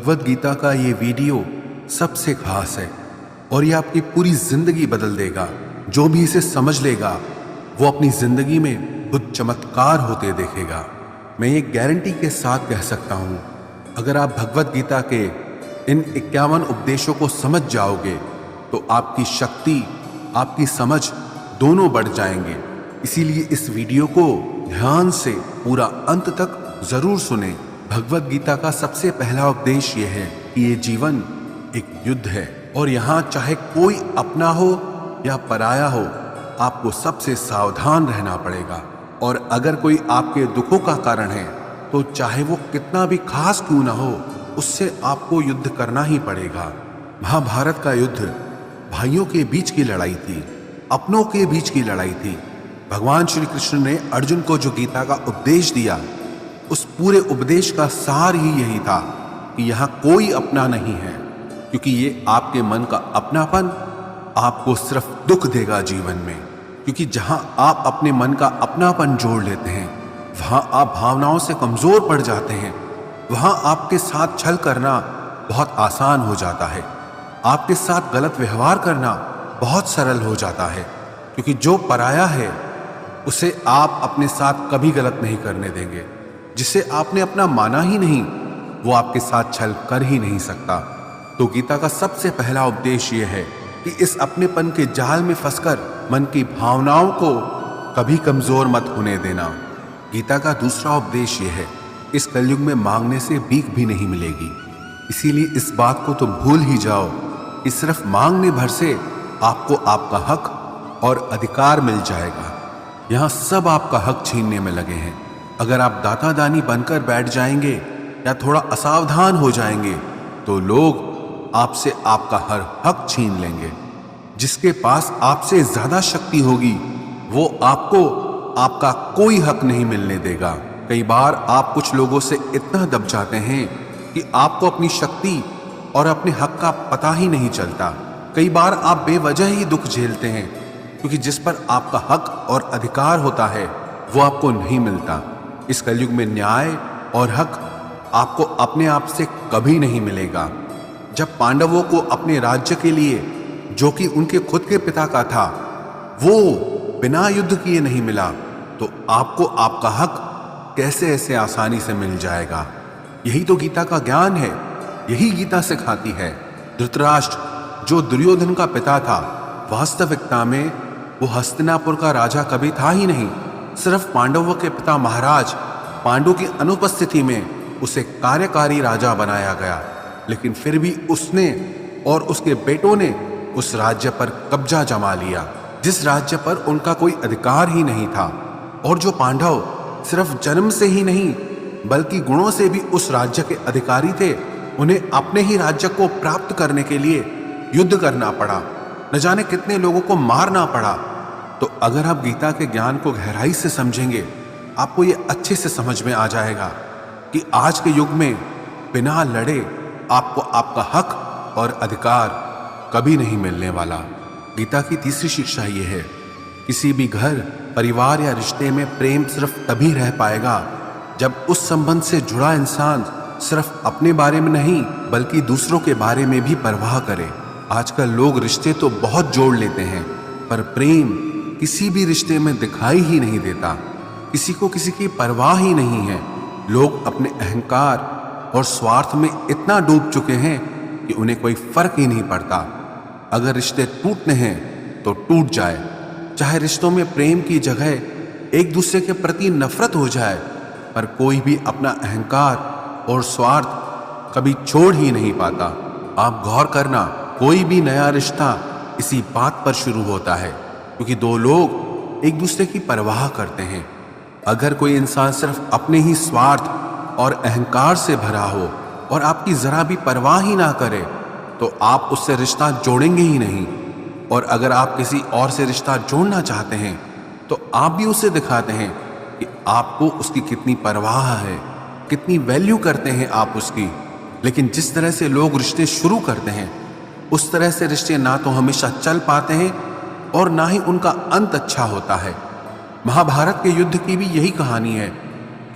भगवद गीता का ये वीडियो सबसे खास है और ये आपकी पूरी जिंदगी बदल देगा। जो भी इसे समझ लेगा वो अपनी जिंदगी में खुद चमत्कार होते देखेगा। मैं ये गारंटी के साथ कह सकता हूँ, अगर आप भगवद गीता के इन 51 उपदेशों को समझ जाओगे तो आपकी शक्ति, आपकी समझ दोनों बढ़ जाएंगे। इसीलिए इस वीडियो को ध्यान से पूरा अंत तक जरूर सुने। भगवद गीता का सबसे पहला उपदेश यह है कि ये जीवन एक युद्ध है और यहाँ चाहे कोई अपना हो या पराया हो, आपको सबसे सावधान रहना पड़ेगा। और अगर कोई आपके दुखों का कारण है तो चाहे वो कितना भी खास क्यों ना हो, उससे आपको युद्ध करना ही पड़ेगा। महाभारत का युद्ध भाइयों के बीच की लड़ाई थी, अपनों के बीच की लड़ाई थी। भगवान श्री कृष्ण ने अर्जुन को जो गीता का उपदेश दिया, उस पूरे उपदेश का सार ही यही था कि यहाँ कोई अपना नहीं है, क्योंकि ये आपके मन का अपनापन आपको सिर्फ दुख देगा जीवन में। क्योंकि जहाँ आप अपने मन का अपनापन जोड़ लेते हैं, वहाँ आप भावनाओं से कमजोर पड़ जाते हैं। वहाँ आपके साथ छल करना बहुत आसान हो जाता है, आपके साथ गलत व्यवहार करना बहुत सरल हो जाता है। क्योंकि जो पराया है उसे आप अपने साथ कभी गलत नहीं करने देंगे। जिसे आपने अपना माना ही नहीं, वो आपके साथ छल कर ही नहीं सकता। तो गीता का सबसे पहला उपदेश ये है कि इस अपनेपन के जाल में फंसकर मन की भावनाओं को कभी कमजोर मत होने देना। गीता का दूसरा उपदेश ये है, इस कलयुग में मांगने से भीख भी नहीं मिलेगी। इसीलिए इस बात को तो भूल ही जाओ कि सिर्फ मांगने भर से आपको आपका हक और अधिकार मिल जाएगा। यहाँ सब आपका हक छीनने में लगे हैं। अगर आप दाता दानी बनकर बैठ जाएंगे या थोड़ा असावधान हो जाएंगे तो लोग आपसे आपका हर हक छीन लेंगे। जिसके पास आपसे ज्यादा शक्ति होगी वो आपको आपका कोई हक नहीं मिलने देगा। कई बार आप कुछ लोगों से इतना दब जाते हैं कि आपको अपनी शक्ति और अपने हक का पता ही नहीं चलता। कई बार आप बेवजह ही दुख झेलते हैं, क्योंकि जिस पर आपका हक और अधिकार होता है वो आपको नहीं मिलता। इस कलयुग में न्याय और हक आपको अपने आप से कभी नहीं मिलेगा। जब पांडवों को अपने राज्य के लिए, जो कि उनके खुद के पिता का था, वो बिना युद्ध किए नहीं मिला, तो आपको आपका हक कैसे ऐसे आसानी से मिल जाएगा। यही तो गीता का ज्ञान है, यही गीता सिखाती है। धृतराष्ट्र जो दुर्योधन का पिता था, वास्तविकता में वो हस्तिनापुर का राजा कभी था ही नहीं। सिर्फ पांडवों के पिता महाराज पांडु की अनुपस्थिति में उसे कार्यकारी राजा बनाया गया। लेकिन फिर भी उसने और उसके बेटों ने उस राज्य पर कब्जा जमा लिया, जिस राज्य पर उनका कोई अधिकार ही नहीं था। और जो पांडव सिर्फ जन्म से ही नहीं बल्कि गुणों से भी उस राज्य के अधिकारी थे, उन्हें अपने ही राज्य को प्राप्त करने के लिए युद्ध करना पड़ा, न जाने कितने लोगों को मारना पड़ा। तो अगर आप गीता के ज्ञान को गहराई से समझेंगे, आपको ये अच्छे से समझ में आ जाएगा कि आज के युग में बिना लड़े आपको आपका हक और अधिकार कभी नहीं मिलने वाला। गीता की तीसरी शिक्षा ये है, किसी भी घर, परिवार या रिश्ते में प्रेम सिर्फ तभी रह पाएगा जब उस संबंध से जुड़ा इंसान सिर्फ अपने बारे में नहीं बल्कि दूसरों के बारे में भी परवाह करे। आजकल लोग रिश्ते तो बहुत जोड़ लेते हैं, पर प्रेम किसी भी रिश्ते में दिखाई ही नहीं देता। किसी को किसी की परवाह ही नहीं है। लोग अपने अहंकार और स्वार्थ में इतना डूब चुके हैं कि उन्हें कोई फर्क ही नहीं पड़ता। अगर रिश्ते टूटने हैं तो टूट जाए, चाहे रिश्तों में प्रेम की जगह एक दूसरे के प्रति नफरत हो जाए, पर कोई भी अपना अहंकार और स्वार्थ कभी छोड़ ही नहीं पाता। आप गौर करना, कोई भी नया रिश्ता इसी बात पर शुरू होता है, क्योंकि दो लोग एक दूसरे की परवाह करते हैं। अगर कोई इंसान सिर्फ अपने ही स्वार्थ और अहंकार से भरा हो और आपकी जरा भी परवाह ही ना करे, तो आप उससे रिश्ता जोड़ेंगे ही नहीं। और अगर आप किसी और से रिश्ता जोड़ना चाहते हैं तो आप भी उसे दिखाते हैं कि आपको उसकी कितनी परवाह है, कितनी वैल्यू करते हैं आप उसकी। लेकिन जिस तरह से लोग रिश्ते शुरू करते हैं, उस तरह से रिश्ते ना तो हमेशा चल पाते हैं और ना ही उनका अंत अच्छा होता है। महाभारत के युद्ध की भी यही कहानी है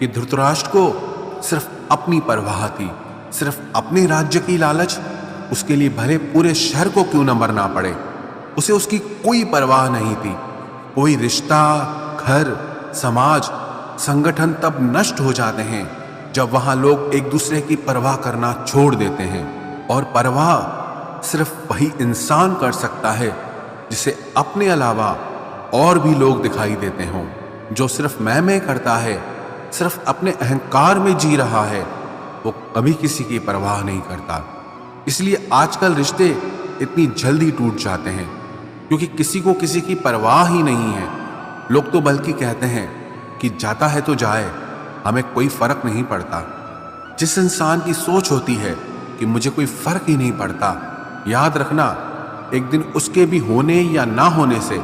कि धृतराष्ट्र को सिर्फ अपनी परवाह थी, सिर्फ अपने राज्य की लालच, उसके लिए भले पूरे शहर को क्यों न मरना पड़े, उसे उसकी कोई परवाह नहीं थी। कोई रिश्ता, घर, समाज, संगठन तब नष्ट हो जाते हैं जब वहां लोग एक दूसरे की परवाह करना छोड़ देते हैं। और परवाह सिर्फ वही इंसान कर सकता है जिसे अपने अलावा और भी लोग दिखाई देते हों। जो सिर्फ मैं करता है, सिर्फ अपने अहंकार में जी रहा है, वो कभी किसी की परवाह नहीं करता। इसलिए आजकल रिश्ते इतनी जल्दी टूट जाते हैं क्योंकि किसी को किसी की परवाह ही नहीं है। लोग तो बल्कि कहते हैं कि जाता है तो जाए, हमें कोई फर्क नहीं पड़ता। जिस इंसान की सोच होती है कि मुझे कोई फर्क ही नहीं पड़ता, याद रखना एक दिन उसके भी होने या ना होने से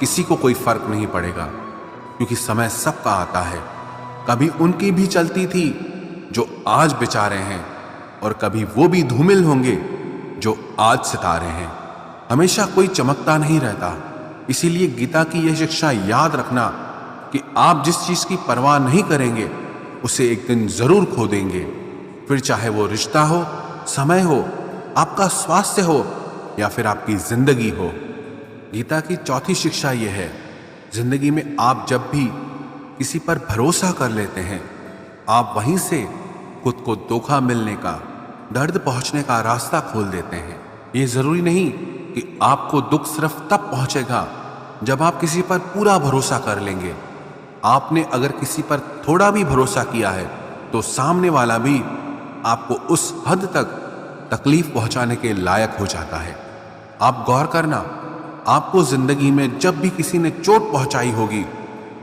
किसी को कोई फर्क नहीं पड़ेगा, क्योंकि समय सबका आता है। कभी उनकी भी चलती थी जो आज बेचारे हैं, और कभी वो भी धूमिल होंगे जो आज सितारे हैं। हमेशा कोई चमकता नहीं रहता। इसीलिए गीता की यह शिक्षा याद रखना कि आप जिस चीज की परवाह नहीं करेंगे उसे एक दिन जरूर खो देंगे। फिर चाहे वो रिश्ता हो, समय हो, आपका स्वास्थ्य हो या फिर आपकी जिंदगी हो। गीता की चौथी शिक्षा यह है, जिंदगी में आप जब भी किसी पर भरोसा कर लेते हैं, आप वहीं से खुद को धोखा मिलने का, दर्द पहुंचने का रास्ता खोल देते हैं। ये जरूरी नहीं कि आपको दुख सिर्फ तब पहुंचेगा जब आप किसी पर पूरा भरोसा कर लेंगे। आपने अगर किसी पर थोड़ा भी भरोसा किया है तो सामने वाला भी आपको उस हद तक तकलीफ पहुंचाने के लायक हो जाता है। आप गौर करना, आपको जिंदगी में जब भी किसी ने चोट पहुंचाई होगी,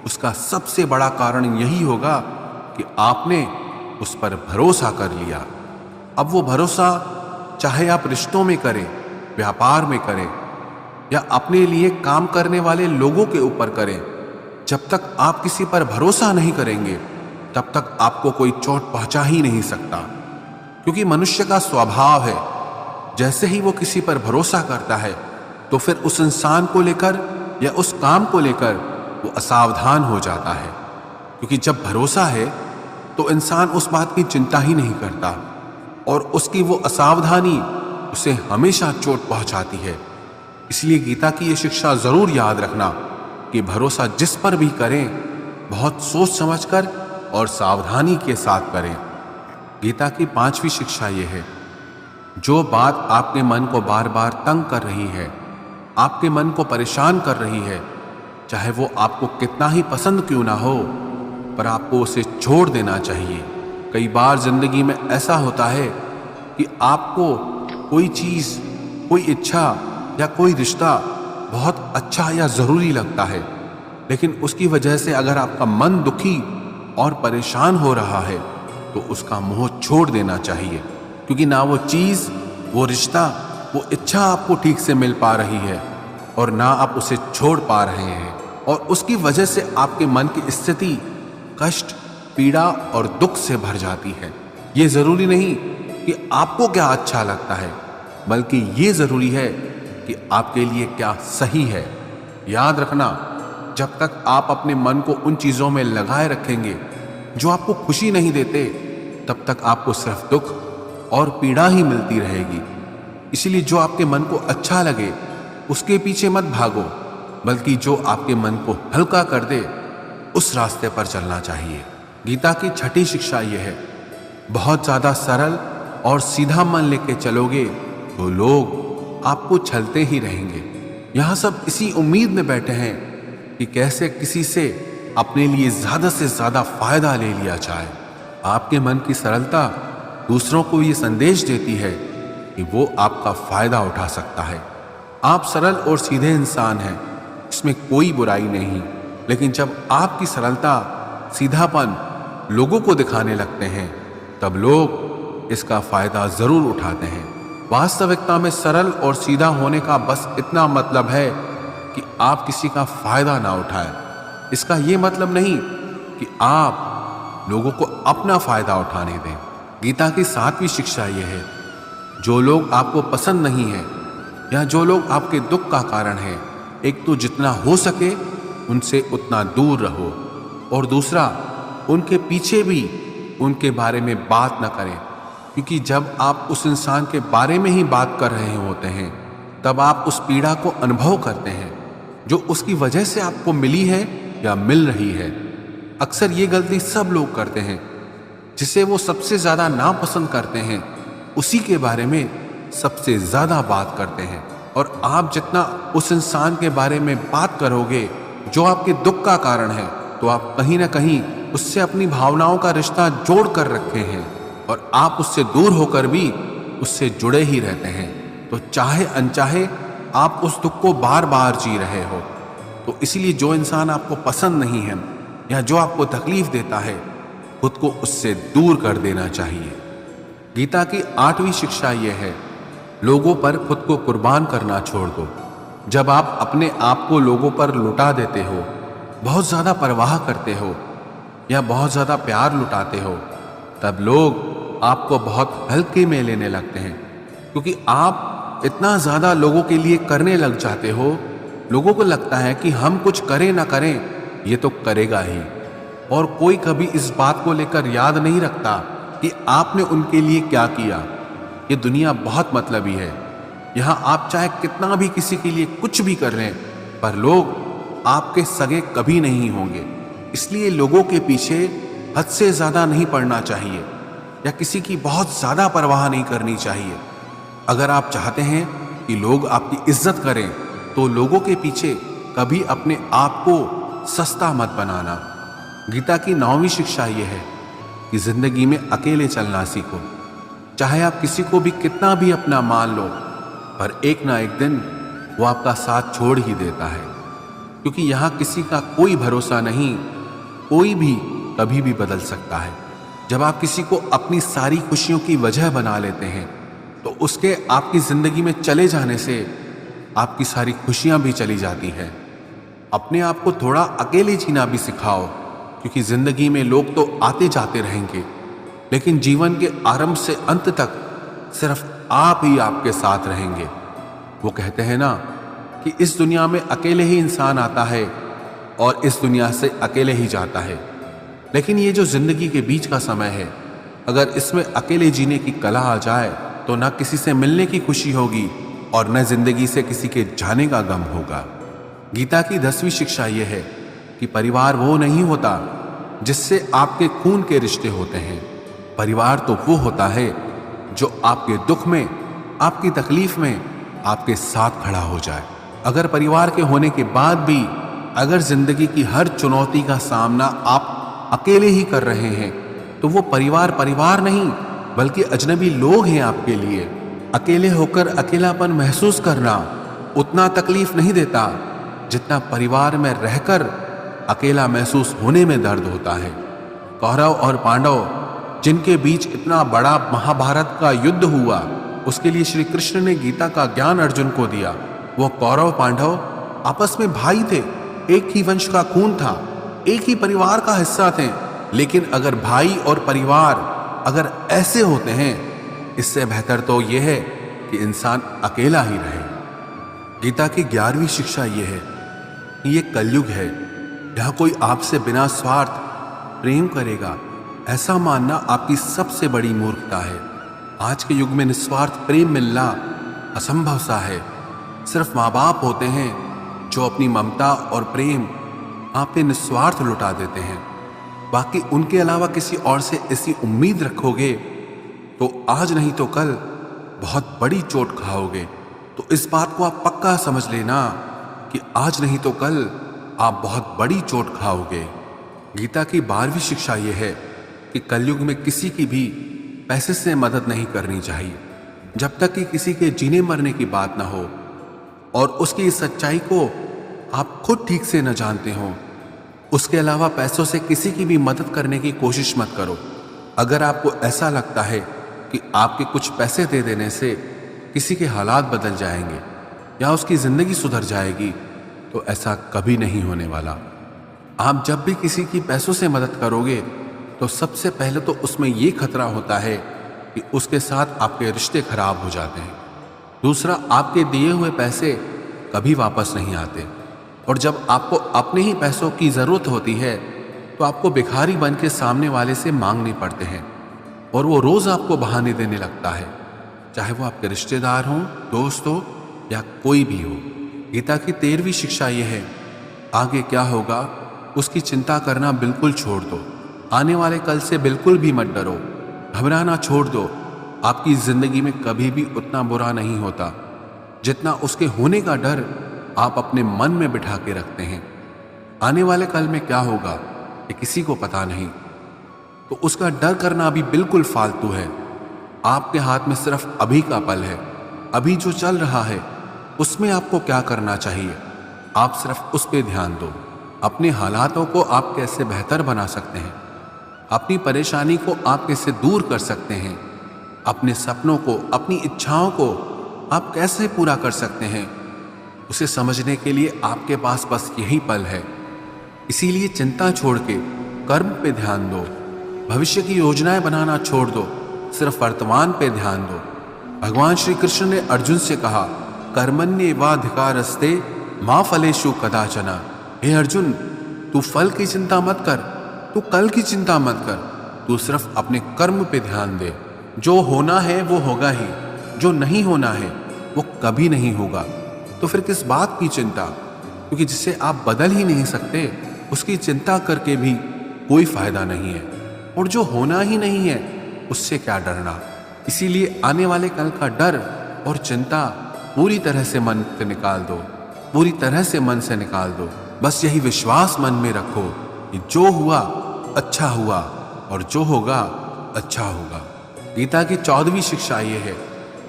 उसका सबसे बड़ा कारण यही होगा कि आपने उस पर भरोसा कर लिया। अब वो भरोसा चाहे आप रिश्तों में करें, व्यापार में करें या अपने लिए काम करने वाले लोगों के ऊपर करें, जब तक आप किसी पर भरोसा नहीं करेंगे तब तक आपको कोई चोट पहुंचा ही नहीं सकता। क्योंकि मनुष्य का स्वभाव है, जैसे ही वो किसी पर भरोसा करता है तो फिर उस इंसान को लेकर या उस काम को लेकर वो असावधान हो जाता है। क्योंकि जब भरोसा है तो इंसान उस बात की चिंता ही नहीं करता, और उसकी वो असावधानी उसे हमेशा चोट पहुंचाती है। इसलिए गीता की ये शिक्षा जरूर याद रखना कि भरोसा जिस पर भी करें, बहुत सोच समझकर और सावधानी के साथ करें। गीता की पांचवी शिक्षा यह है, जो बात आपके मन को बार बार तंग कर रही है, आपके मन को परेशान कर रही है, चाहे वो आपको कितना ही पसंद क्यों ना हो, पर आपको उसे छोड़ देना चाहिए। कई बार जिंदगी में ऐसा होता है कि आपको कोई चीज, कोई इच्छा या कोई रिश्ता बहुत अच्छा या जरूरी लगता है, लेकिन उसकी वजह से अगर आपका मन दुखी और परेशान हो रहा है तो उसका मोह छोड़ देना चाहिए। क्योंकि ना वो चीज, वो रिश्ता, वो इच्छा आपको ठीक से मिल पा रही है और ना आप उसे छोड़ पा रहे हैं, और उसकी वजह से आपके मन की स्थिति कष्ट, पीड़ा और दुख से भर जाती है। ये जरूरी नहीं कि आपको क्या अच्छा लगता है, बल्कि ये जरूरी है कि आपके लिए क्या सही है। याद रखना, जब तक आप अपने मन को उन चीजों में लगाए रखेंगे जो आपको खुशी नहीं देते, तब तक आपको सिर्फ दुख और पीड़ा ही मिलती रहेगी। इसलिए जो आपके मन को अच्छा लगे उसके पीछे मत भागो, बल्कि जो आपके मन को हल्का कर दे उस रास्ते पर चलना चाहिए। गीता की छठी शिक्षा यह है, बहुत ज्यादा सरल और सीधा मन लेके चलोगे तो लोग आपको छलते ही रहेंगे। यहां सब इसी उम्मीद में बैठे हैं कि कैसे किसी से अपने लिए ज्यादा से ज्यादा फायदा ले लिया जाए। आपके मन की सरलता दूसरों को ये संदेश देती है कि वो आपका फायदा उठा सकता है। आप सरल और सीधे इंसान हैं, इसमें कोई बुराई नहीं, लेकिन जब आपकी सरलता, सीधापन लोगों को दिखाने लगते हैं तब लोग इसका फायदा जरूर उठाते हैं। वास्तविकता में सरल और सीधा होने का बस इतना मतलब है कि आप किसी का फायदा ना उठाएं। इसका यह मतलब नहीं कि आप लोगों को अपना फायदा उठाने दें। गीता की सातवीं शिक्षा यह है, जो लोग आपको पसंद नहीं है या जो लोग आपके दुख का कारण है, एक तो जितना हो सके उनसे उतना दूर रहो, और दूसरा उनके पीछे भी उनके बारे में बात न करें। क्योंकि जब आप उस इंसान के बारे में ही बात कर रहे होते हैं तब आप उस पीड़ा को अनुभव करते हैं जो उसकी वजह से आपको मिली है या मिल रही है। अक्सर ये गलती सब लोग करते हैं। जिसे वो सबसे ज्यादा नापसंद करते हैं उसी के बारे में सबसे ज्यादा बात करते हैं। और आप जितना उस इंसान के बारे में बात करोगे जो आपके दुख का कारण है, तो आप कहीं ना कहीं उससे अपनी भावनाओं का रिश्ता जोड़ कर रखे हैं और आप उससे दूर होकर भी उससे जुड़े ही रहते हैं। तो चाहे अनचाहे आप उस दुख को बार बार जी रहे हो। तो इसलिए जो इंसान आपको पसंद नहीं है या जो आपको तकलीफ देता है, खुद को उससे दूर कर देना चाहिए। गीता की 8वीं शिक्षा यह है, लोगों पर खुद को कुर्बान करना छोड़ दो। जब आप अपने आप को लोगों पर लुटा देते हो, बहुत ज्यादा परवाह करते हो या बहुत ज्यादा प्यार लुटाते हो, तब लोग आपको बहुत हल्के में लेने लगते हैं। क्योंकि आप इतना ज्यादा लोगों के लिए करने लग जाते हो, लोगों को लगता है कि हम कुछ करें ना करें ये तो करेगा ही। और कोई कभी इस बात को लेकर याद नहीं रखता कि आपने उनके लिए क्या किया। ये दुनिया बहुत मतलबी है। यहाँ आप चाहे कितना भी किसी के लिए कुछ भी कर लें, पर लोग आपके सगे कभी नहीं होंगे। इसलिए लोगों के पीछे हद से ज्यादा नहीं पड़ना चाहिए या किसी की बहुत ज्यादा परवाह नहीं करनी चाहिए। अगर आप चाहते हैं कि लोग आपकी इज्जत करें, तो लोगों के पीछे कभी अपने आप को सस्ता मत बनाना। गीता की 9वीं शिक्षा यह है कि जिंदगी में अकेले चलना सीखो। चाहे आप किसी को भी कितना भी अपना मान लो, पर एक ना एक दिन वो आपका साथ छोड़ ही देता है। क्योंकि यहाँ किसी का कोई भरोसा नहीं, कोई भी कभी भी बदल सकता है। जब आप किसी को अपनी सारी खुशियों की वजह बना लेते हैं, तो उसके आपकी जिंदगी में चले जाने से आपकी सारी खुशियां भी चली जाती हैं। अपने आप को थोड़ा अकेले जीना भी सिखाओ, क्योंकि जिंदगी में लोग तो आते जाते रहेंगे, लेकिन जीवन के आरंभ से अंत तक सिर्फ आप ही आपके साथ रहेंगे। वो कहते हैं ना कि इस दुनिया में अकेले ही इंसान आता है और इस दुनिया से अकेले ही जाता है। लेकिन ये जो जिंदगी के बीच का समय है, अगर इसमें अकेले जीने की कला आ जाए तो न किसी से मिलने की खुशी होगी और न जिंदगी से किसी के जाने का गम होगा। गीता की 10वीं शिक्षा यह है कि परिवार वो नहीं होता जिससे आपके खून के रिश्ते होते हैं। परिवार तो वो होता है जो आपके दुख में, आपकी तकलीफ में आपके साथ खड़ा हो जाए। अगर परिवार के होने के बाद भी अगर जिंदगी की हर चुनौती का सामना आप अकेले ही कर रहे हैं, तो वो परिवार नहीं बल्कि अजनबी लोग हैं आपके लिए। अकेले होकर अकेलापन महसूस करना उतना तकलीफ नहीं देता जितना परिवार में रहकर अकेला महसूस होने में दर्द होता है। कौरव और पांडव जिनके बीच इतना बड़ा महाभारत का युद्ध हुआ, उसके लिए श्री कृष्ण ने गीता का ज्ञान अर्जुन को दिया। वो कौरव पांडव आपस में भाई थे, एक ही वंश का खून था, एक ही परिवार का हिस्सा थे। लेकिन अगर भाई और परिवार अगर ऐसे होते हैं, इससे बेहतर तो यह है कि इंसान अकेला ही रहे। गीता की 11वीं शिक्षा यह है कि यह कलयुग है, यहाँ कोई आपसे बिना स्वार्थ प्रेम करेगा, ऐसा मानना आपकी सबसे बड़ी मूर्खता है। आज के युग में निस्वार्थ प्रेम मिलना असंभव सा है। सिर्फ माँ बाप होते हैं जो अपनी ममता और प्रेम आप पे निस्वार्थ लुटा देते हैं। बाकी उनके अलावा किसी और से ऐसी उम्मीद रखोगे तो आज नहीं तो कल बहुत बड़ी चोट खाओगे। तो इस बात को आप पक्का समझ लेना कि आज नहीं तो कल आप बहुत बड़ी चोट खाओगे। गीता की 12वीं शिक्षा यह है कि कलयुग में किसी की भी पैसे से मदद नहीं करनी चाहिए, जब तक कि किसी के जीने मरने की बात ना हो और उसकी इस सच्चाई को आप खुद ठीक से न जानते हो। उसके अलावा पैसों से किसी की भी मदद करने की कोशिश मत करो। अगर आपको ऐसा लगता है कि आपके कुछ पैसे दे देने से किसी के हालात बदल जाएंगे या उसकी जिंदगी सुधर जाएगी, तो ऐसा कभी नहीं होने वाला। आप जब भी किसी की पैसों से मदद करोगे तो सबसे पहले तो उसमें ये खतरा होता है कि उसके साथ आपके रिश्ते खराब हो जाते हैं। दूसरा, आपके दिए हुए पैसे कभी वापस नहीं आते, और जब आपको अपने ही पैसों की जरूरत होती है तो आपको भिखारी बन के सामने वाले से मांगने पड़ते हैं। और वो रोज आपको बहाने देने लगता है, चाहे वो आपके रिश्तेदार हों, दोस्त हो या कोई भी हो। गीता की 13वीं शिक्षा यह है, आगे क्या होगा उसकी चिंता करना बिल्कुल छोड़ दो। आने वाले कल से बिल्कुल भी मत डरो, घबराना छोड़ दो। आपकी जिंदगी में कभी भी उतना बुरा नहीं होता जितना उसके होने का डर आप अपने मन में बिठा के रखते हैं। आने वाले कल में क्या होगा ये किसी को पता नहीं, तो उसका डर करना अभी बिल्कुल फालतू है। आपके हाथ में सिर्फ अभी का पल है। अभी जो चल रहा है उसमें आपको क्या करना चाहिए, आप सिर्फ उस पर ध्यान दो। अपने हालातों को आप कैसे बेहतर बना सकते हैं, अपनी परेशानी को आप कैसे दूर कर सकते हैं, अपने सपनों को, अपनी इच्छाओं को आप कैसे पूरा कर सकते हैं, उसे समझने के लिए आपके पास बस यही पल है। इसीलिए चिंता छोड़ के कर्म पे ध्यान दो, भविष्य की योजनाएं बनाना छोड़ दो, सिर्फ वर्तमान पे ध्यान दो। भगवान श्री कृष्ण ने अर्जुन से कहा, कर्मण्येवाधिकारस्ते मा फलेषु कदाचन। हे अर्जुन, तू फल की चिंता मत कर, तू कल की चिंता मत कर, तू सिर्फ अपने कर्म पे ध्यान दे। जो होना है वो होगा ही, जो नहीं होना है वो कभी नहीं होगा। तो फिर किस बात की चिंता, क्योंकि जिसे आप बदल ही नहीं सकते उसकी चिंता करके भी कोई फायदा नहीं है। और जो होना ही नहीं है उससे क्या डरना। इसीलिए आने वाले कल का डर और चिंता पूरी तरह से मन से निकाल दो, पूरी तरह से मन से निकाल दो। बस यही विश्वास मन में रखो कि जो हुआ अच्छा हुआ और जो होगा अच्छा होगा। गीता की 14वीं शिक्षा ये है,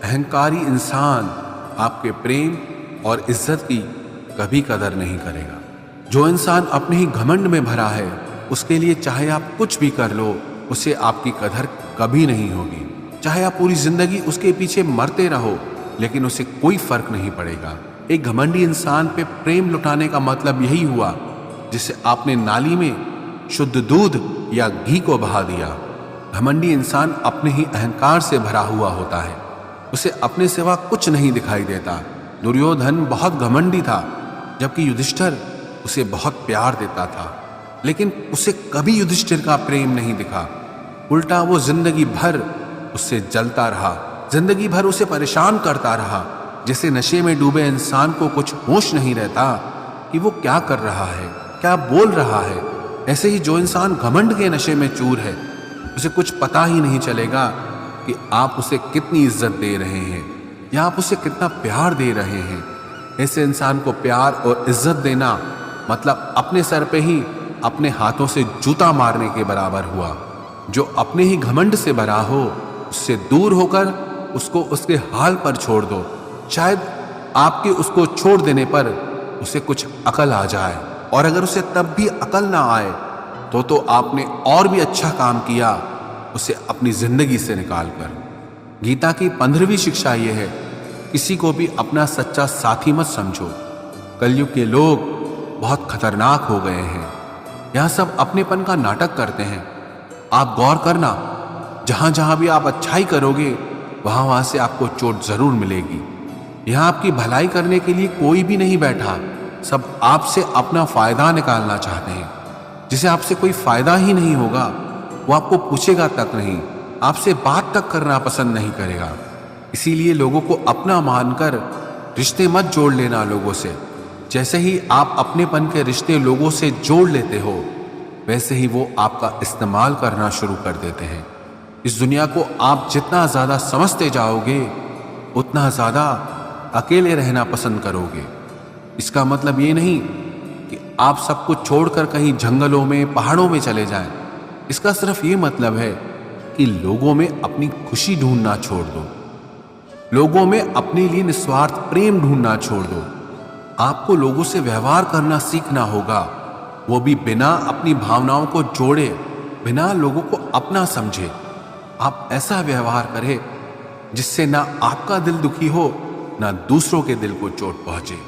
अहंकारी इंसान आपके प्रेम और इज्जत की कभी कदर नहीं करेगा। जो इंसान अपने ही घमंड में भरा है उसके लिए चाहे आप कुछ भी कर लो उसे आपकी कदर कभी नहीं होगी। चाहे आप पूरी जिंदगी उसके पीछे मरते रहो लेकिन उसे कोई फर्क नहीं पड़ेगा। एक घमंडी इंसान पे प्रेम लुटाने का मतलब यही हुआ जिसे आपने नाली में शुद्ध दूध या घी को बहा दिया। घमंडी इंसान अपने ही अहंकार से भरा हुआ होता है, उसे अपने सिवा कुछ नहीं दिखाई देता। दुर्योधन बहुत घमंडी था जबकि युधिष्ठिर उसे बहुत प्यार देता था, लेकिन उसे कभी युधिष्ठिर का प्रेम नहीं दिखा। उल्टा वो जिंदगी भर उससे जलता रहा, जिंदगी भर उसे परेशान करता रहा। जैसे नशे में डूबे इंसान को कुछ होश नहीं रहता कि वो क्या कर रहा है, क्या बोल रहा है, ऐसे ही जो इंसान घमंड के नशे में चूर है उसे कुछ पता ही नहीं चलेगा कि आप उसे कितनी इज्जत दे रहे हैं या आप उसे कितना प्यार दे रहे हैं। ऐसे इंसान को प्यार और इज्जत देना मतलब अपने सर पे ही अपने हाथों से जूता मारने के बराबर हुआ। जो अपने ही घमंड से भरा हो उससे दूर होकर उसको उसके हाल पर छोड़ दो। शायद आपके उसको छोड़ देने पर उसे कुछ अकल आ जाए, और अगर उसे तब भी अकल ना आए तो आपने और भी अच्छा काम किया उसे अपनी जिंदगी से निकाल कर। गीता की 15वीं शिक्षा यह है, किसी को भी अपना सच्चा साथी मत समझो। कलयुग के लोग बहुत खतरनाक हो गए हैं, यह सब अपनेपन का नाटक करते हैं। आप गौर करना, जहां जहां भी आप अच्छाई करोगे वहां वहां से आपको चोट जरूर मिलेगी। यहां आपकी भलाई करने के लिए कोई भी नहीं बैठा, सब आपसे अपना फायदा निकालना चाहते हैं। जिसे आपसे कोई फायदा ही नहीं होगा वो आपको पूछेगा तक नहीं, आपसे बात तक करना पसंद नहीं करेगा। इसीलिए लोगों को अपना मानकर रिश्ते मत जोड़ लेना लोगों से। जैसे ही आप अपनेपन के रिश्ते लोगों से जोड़ लेते हो वैसे ही वो आपका इस्तेमाल करना शुरू कर देते हैं। इस दुनिया को आप जितना ज्यादा समझते जाओगे उतना ज्यादा अकेले रहना पसंद करोगे। इसका मतलब ये नहीं कि आप सब कुछ छोड़कर कहीं जंगलों में, पहाड़ों में चले जाएं। इसका सिर्फ ये मतलब है कि लोगों में अपनी खुशी ढूंढना छोड़ दो, लोगों में अपने लिए निस्वार्थ प्रेम ढूंढना छोड़ दो। आपको लोगों से व्यवहार करना सीखना होगा, वो भी बिना अपनी भावनाओं को जोड़े, बिना लोगों को अपना समझे। आप ऐसा व्यवहार करें जिससे ना आपका दिल दुखी हो ना दूसरों के दिल को चोट पहुंचे।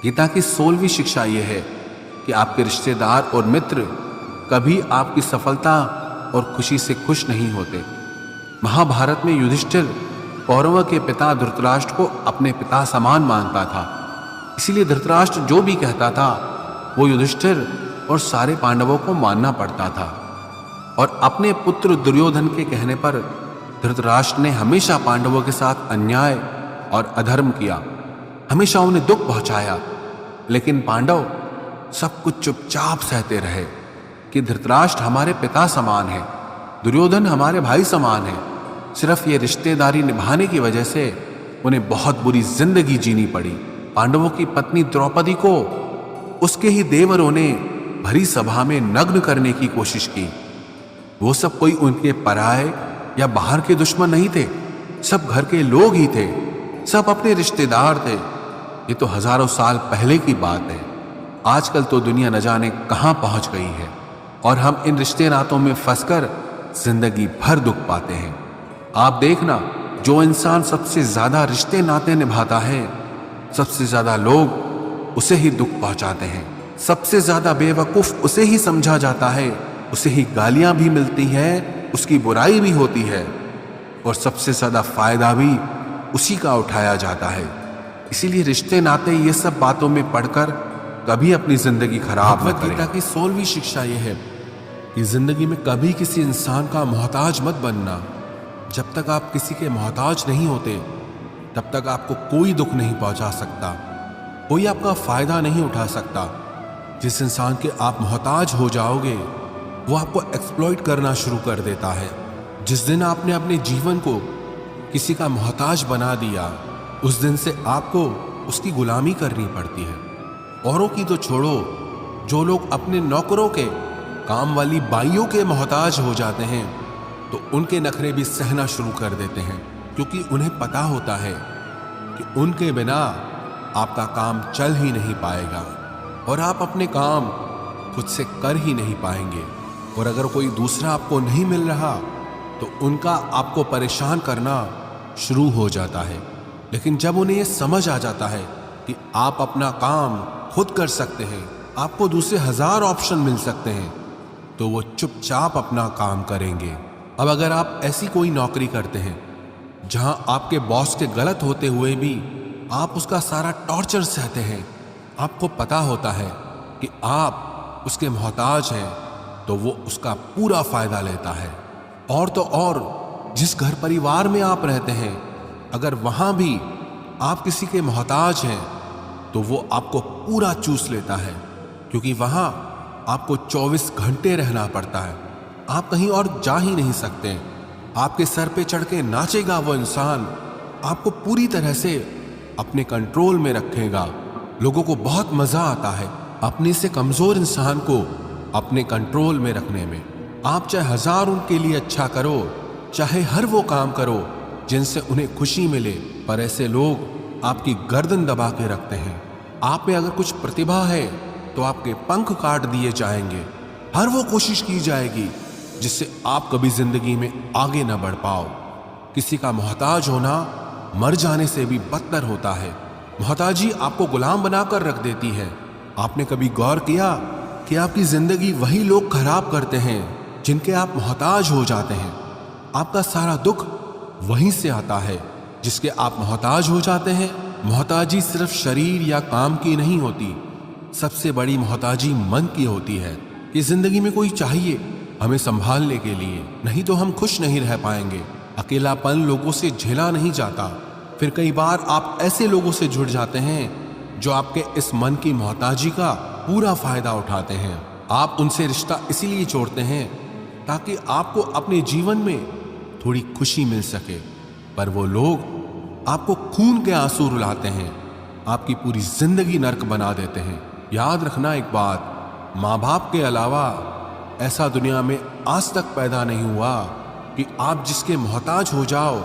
गीता की 16वीं शिक्षा यह है कि आपके रिश्तेदार और मित्र कभी आपकी सफलता और खुशी से खुश नहीं होते। महाभारत में युधिष्ठिर कौरवों के पिता धृतराष्ट्र को अपने पिता समान मानता था, इसीलिए धृतराष्ट्र जो भी कहता था वो युधिष्ठिर और सारे पांडवों को मानना पड़ता था। और अपने पुत्र दुर्योधन के कहने पर धृतराष्ट्र ने हमेशा पांडवों के साथ अन्याय और अधर्म किया, हमेशा उन्हें दुख पहुंचाया। लेकिन पांडव सब कुछ चुपचाप सहते रहे कि धृतराष्ट्र हमारे पिता समान है, दुर्योधन हमारे भाई समान है। सिर्फ ये रिश्तेदारी निभाने की वजह से उन्हें बहुत बुरी जिंदगी जीनी पड़ी। पांडवों की पत्नी द्रौपदी को उसके ही देवरों ने भरी सभा में नग्न करने की कोशिश की। वो सब कोई उनके पराये या बाहर के दुश्मन नहीं थे, सब घर के लोग ही थे, सब अपने रिश्तेदार थे। ये तो हजारों साल पहले की बात है। आजकल तो दुनिया न जाने कहां पहुंच गई है और हम इन रिश्ते नातों में फंसकर जिंदगी भर दुख पाते हैं। आप देखना, जो इंसान सबसे ज्यादा रिश्ते नाते निभाता है, सबसे ज्यादा लोग उसे ही दुख पहुंचाते हैं, सबसे ज्यादा बेवकूफ उसे ही समझा जाता है, उसे ही गालियां भी मिलती हैं, उसकी बुराई भी होती है और सबसे ज्यादा फायदा भी उसी का उठाया जाता है। इसीलिए रिश्ते नाते ये सब बातों में पढ़कर कभी अपनी जिंदगी खराब मत करें। गीता की 16वीं शिक्षा यह है कि जिंदगी में कभी किसी इंसान का मोहताज मत बनना। जब तक आप किसी के मोहताज नहीं होते तब तक आपको कोई दुख नहीं पहुंचा सकता, कोई आपका फायदा नहीं उठा सकता। जिस इंसान के आप मोहताज हो जाओगे वो आपको एक्सप्लॉइट करना शुरू कर देता है। जिस दिन आपने अपने जीवन को किसी का मोहताज बना दिया, उस दिन से आपको उसकी गुलामी करनी पड़ती है। औरों की तो छोड़ो, जो लोग अपने नौकरों के, काम वाली बाइयों के मोहताज हो जाते हैं तो उनके नखरे भी सहना शुरू कर देते हैं, क्योंकि उन्हें पता होता है कि उनके बिना आपका काम चल ही नहीं पाएगा और आप अपने काम खुद से कर ही नहीं पाएंगे। और अगर कोई दूसरा आपको नहीं मिल रहा तो उनका आपको परेशान करना शुरू हो जाता है। लेकिन जब उन्हें यह समझ आ जाता है कि आप अपना काम खुद कर सकते हैं, आपको दूसरे 1000 ऑप्शन मिल सकते हैं, तो वो चुपचाप अपना काम करेंगे। अब अगर आप ऐसी कोई नौकरी करते हैं जहां आपके बॉस के गलत होते हुए भी आप उसका सारा टॉर्चर सहते हैं, आपको पता होता है कि आप उसके मोहताज हैं, तो वो उसका पूरा फायदा लेता है। और तो और जिस घर परिवार में आप रहते हैं, अगर वहां भी आप किसी के मोहताज हैं तो वो आपको पूरा चूस लेता है, क्योंकि वहां आपको 24 घंटे रहना पड़ता है, आप कहीं और जा ही नहीं सकते। आपके सर पे चढ़ के नाचेगा वो इंसान, आपको पूरी तरह से अपने कंट्रोल में रखेगा। लोगों को बहुत मजा आता है अपने से कमजोर इंसान को अपने कंट्रोल में रखने में। आप चाहे 1000 उनके लिए अच्छा करो, चाहे हर वो काम करो जिनसे उन्हें खुशी मिले, पर ऐसे लोग आपकी गर्दन दबा के रखते हैं। आप में अगर कुछ प्रतिभा है तो आपके पंख काट दिए जाएंगे। हर वो कोशिश की जाएगी जिससे आप कभी जिंदगी में आगे न बढ़ पाओ। किसी का मोहताज होना मर जाने से भी बदतर होता है। मोहताजी आपको गुलाम बनाकर रख देती है। आपने कभी गौर किया कि आपकी जिंदगी वही लोग खराब करते हैं जिनके आप मोहताज हो जाते हैं। आपका सारा दुख वहीं से आता है जिसके आप मोहताज हो जाते हैं। मोहताजी सिर्फ शरीर या काम की नहीं होती, सबसे बड़ी मोहताजी मन की होती है कि जिंदगी में कोई चाहिए हमें संभालने के लिए, नहीं तो हम खुश नहीं रह पाएंगे। अकेलापन लोगों से झेला नहीं जाता। फिर कई बार आप ऐसे लोगों से जुड़ जाते हैं जो आपके इस मन की मोहताजी का पूरा फायदा उठाते हैं। आप उनसे रिश्ता इसीलिए जोड़ते हैं ताकि आपको अपने जीवन में थोड़ी खुशी मिल सके, पर वो लोग आपको खून के आंसू रुलाते हैं, आपकी पूरी जिंदगी नर्क बना देते हैं। याद रखना एक बात, माँ बाप के अलावा ऐसा दुनिया में आज तक पैदा नहीं हुआ कि आप जिसके मोहताज हो जाओ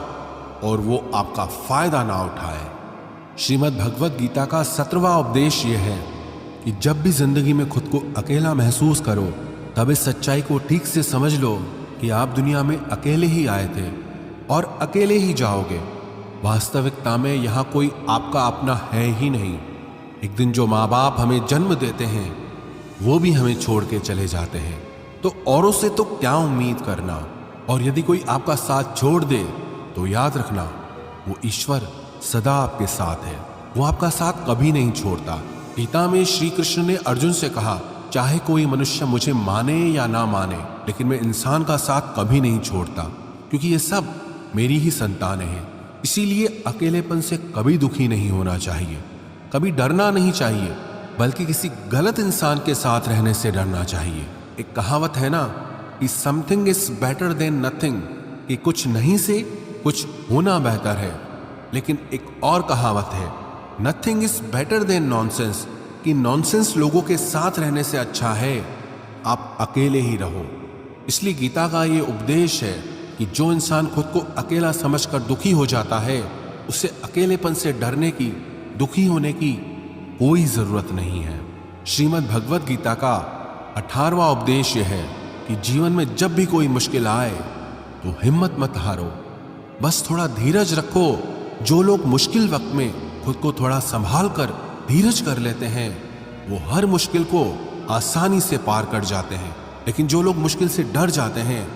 और वो आपका फायदा ना उठाए। श्रीमद् भगवत गीता का 17वां उपदेश यह है कि जब भी जिंदगी में खुद को अकेला महसूस करो, तब इस सच्चाई को ठीक से समझ लो कि आप दुनिया में अकेले ही आए थे और अकेले ही जाओगे। वास्तविकता में यहाँ कोई आपका अपना है ही नहीं। एक दिन जो माँ बाप हमें जन्म देते हैं वो भी हमें छोड़ के चले जाते हैं, तो औरों से तो क्या उम्मीद करना। और यदि कोई आपका साथ छोड़ दे तो याद रखना वो ईश्वर सदा आपके साथ है, वो आपका साथ कभी नहीं छोड़ता। गीता में श्री कृष्ण ने अर्जुन से कहा चाहे कोई मनुष्य मुझे माने या ना माने, लेकिन मैं इंसान का साथ कभी नहीं छोड़ता, क्योंकि ये सब मेरी ही संतानें हैं। इसीलिए अकेलेपन से कभी दुखी नहीं होना चाहिए, कभी डरना नहीं चाहिए, बल्कि किसी गलत इंसान के साथ रहने से डरना चाहिए। एक कहावत है ना कि something is better than nothing, कि कुछ नहीं से कुछ होना बेहतर है। लेकिन एक और कहावत है, nothing is better than nonsense, कि नॉनसेंस लोगों के साथ रहने से अच्छा है आप अकेले ही रहो। इसलिए गीता का ये उपदेश है कि जो इंसान खुद को अकेला समझकर दुखी हो जाता है, उसे अकेलेपन से डरने की, दुखी होने की कोई जरूरत नहीं है। श्रीमद् भगवत गीता का 18वां उपदेश यह है कि जीवन में जब भी कोई मुश्किल आए तो हिम्मत मत हारो, बस थोड़ा धीरज रखो। जो लोग मुश्किल वक्त में खुद को थोड़ा संभाल कर धीरज कर लेते हैं, वो हर मुश्किल को आसानी से पार कर जाते हैं। लेकिन जो लोग मुश्किल से डर जाते हैं,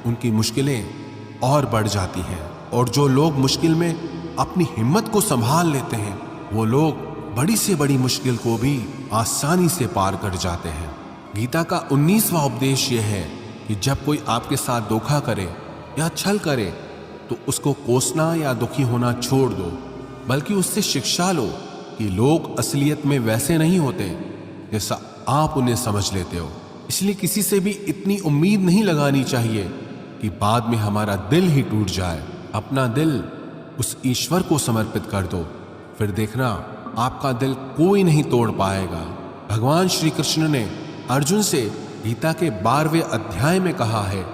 उनकी मुश्किलें और बढ़ जाती हैं। और जो लोग मुश्किल में अपनी हिम्मत को संभाल लेते हैं, वो लोग बड़ी से बड़ी मुश्किल को भी आसानी से पार कर जाते हैं। गीता का 19वां उपदेश यह है कि जब कोई आपके साथ धोखा करे या छल करे तो उसको कोसना या दुखी होना छोड़ दो, बल्कि उससे शिक्षा लो कि लोग असलियत में वैसे नहीं होते जैसा आप उन्हें समझ लेते हो। इसलिए किसी से भी इतनी उम्मीद नहीं लगानी चाहिए कि बाद में हमारा दिल ही टूट जाए। अपना दिल उस ईश्वर को समर्पित कर दो, फिर देखना आपका दिल कोई नहीं तोड़ पाएगा। भगवान श्री कृष्ण ने अर्जुन से गीता के 12वें अध्याय में कहा है,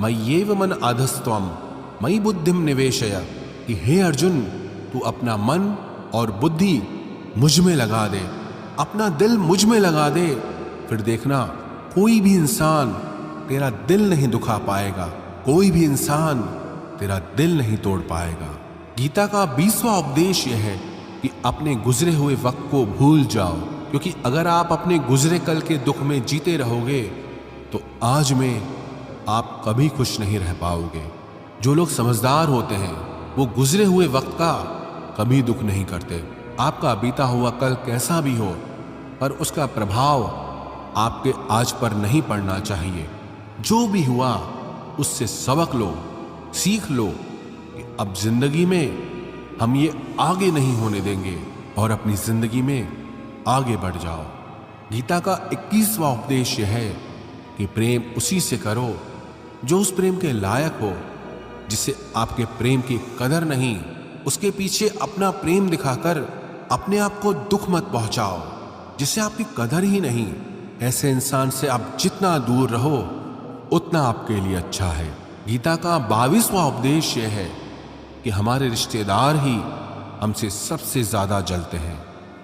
मय्येव मन आधस्त्वम मयि बुद्धिम निवेशय, कि हे अर्जुन, तू अपना मन और बुद्धि मुझ में लगा दे, अपना दिल मुझ में लगा दे, फिर देखना कोई भी इंसान तेरा दिल नहीं दुखा पाएगा, कोई भी इंसान तेरा दिल नहीं तोड़ पाएगा। गीता का 20वां उपदेश यह है कि अपने गुजरे हुए वक्त को भूल जाओ, क्योंकि अगर आप अपने गुजरे कल के दुख में जीते रहोगे तो आज में आप कभी खुश नहीं रह पाओगे। जो लोग समझदार होते हैं वो गुजरे हुए वक्त का कभी दुख नहीं करते। आपका बीता हुआ कल कैसा भी हो, पर उसका प्रभाव आपके आज पर नहीं पड़ना चाहिए। जो भी हुआ उससे सबक लो, सीख लो कि अब जिंदगी में हम ये आगे नहीं होने देंगे और अपनी जिंदगी में आगे बढ़ जाओ। गीता का 21वां उपदेश यह है कि प्रेम उसी से करो जो उस प्रेम के लायक हो, जिसे आपके प्रेम की कदर नहीं, उसके पीछे अपना प्रेम दिखाकर अपने आप को दुख मत पहुंचाओ, जिसे आपकी कदर ही नहीं। ऐसे इंसान से आप जितना दूर रहो उतना आपके लिए अच्छा है। गीता का 22वां उपदेश यह है कि हमारे रिश्तेदार ही हमसे सबसे ज्यादा जलते हैं।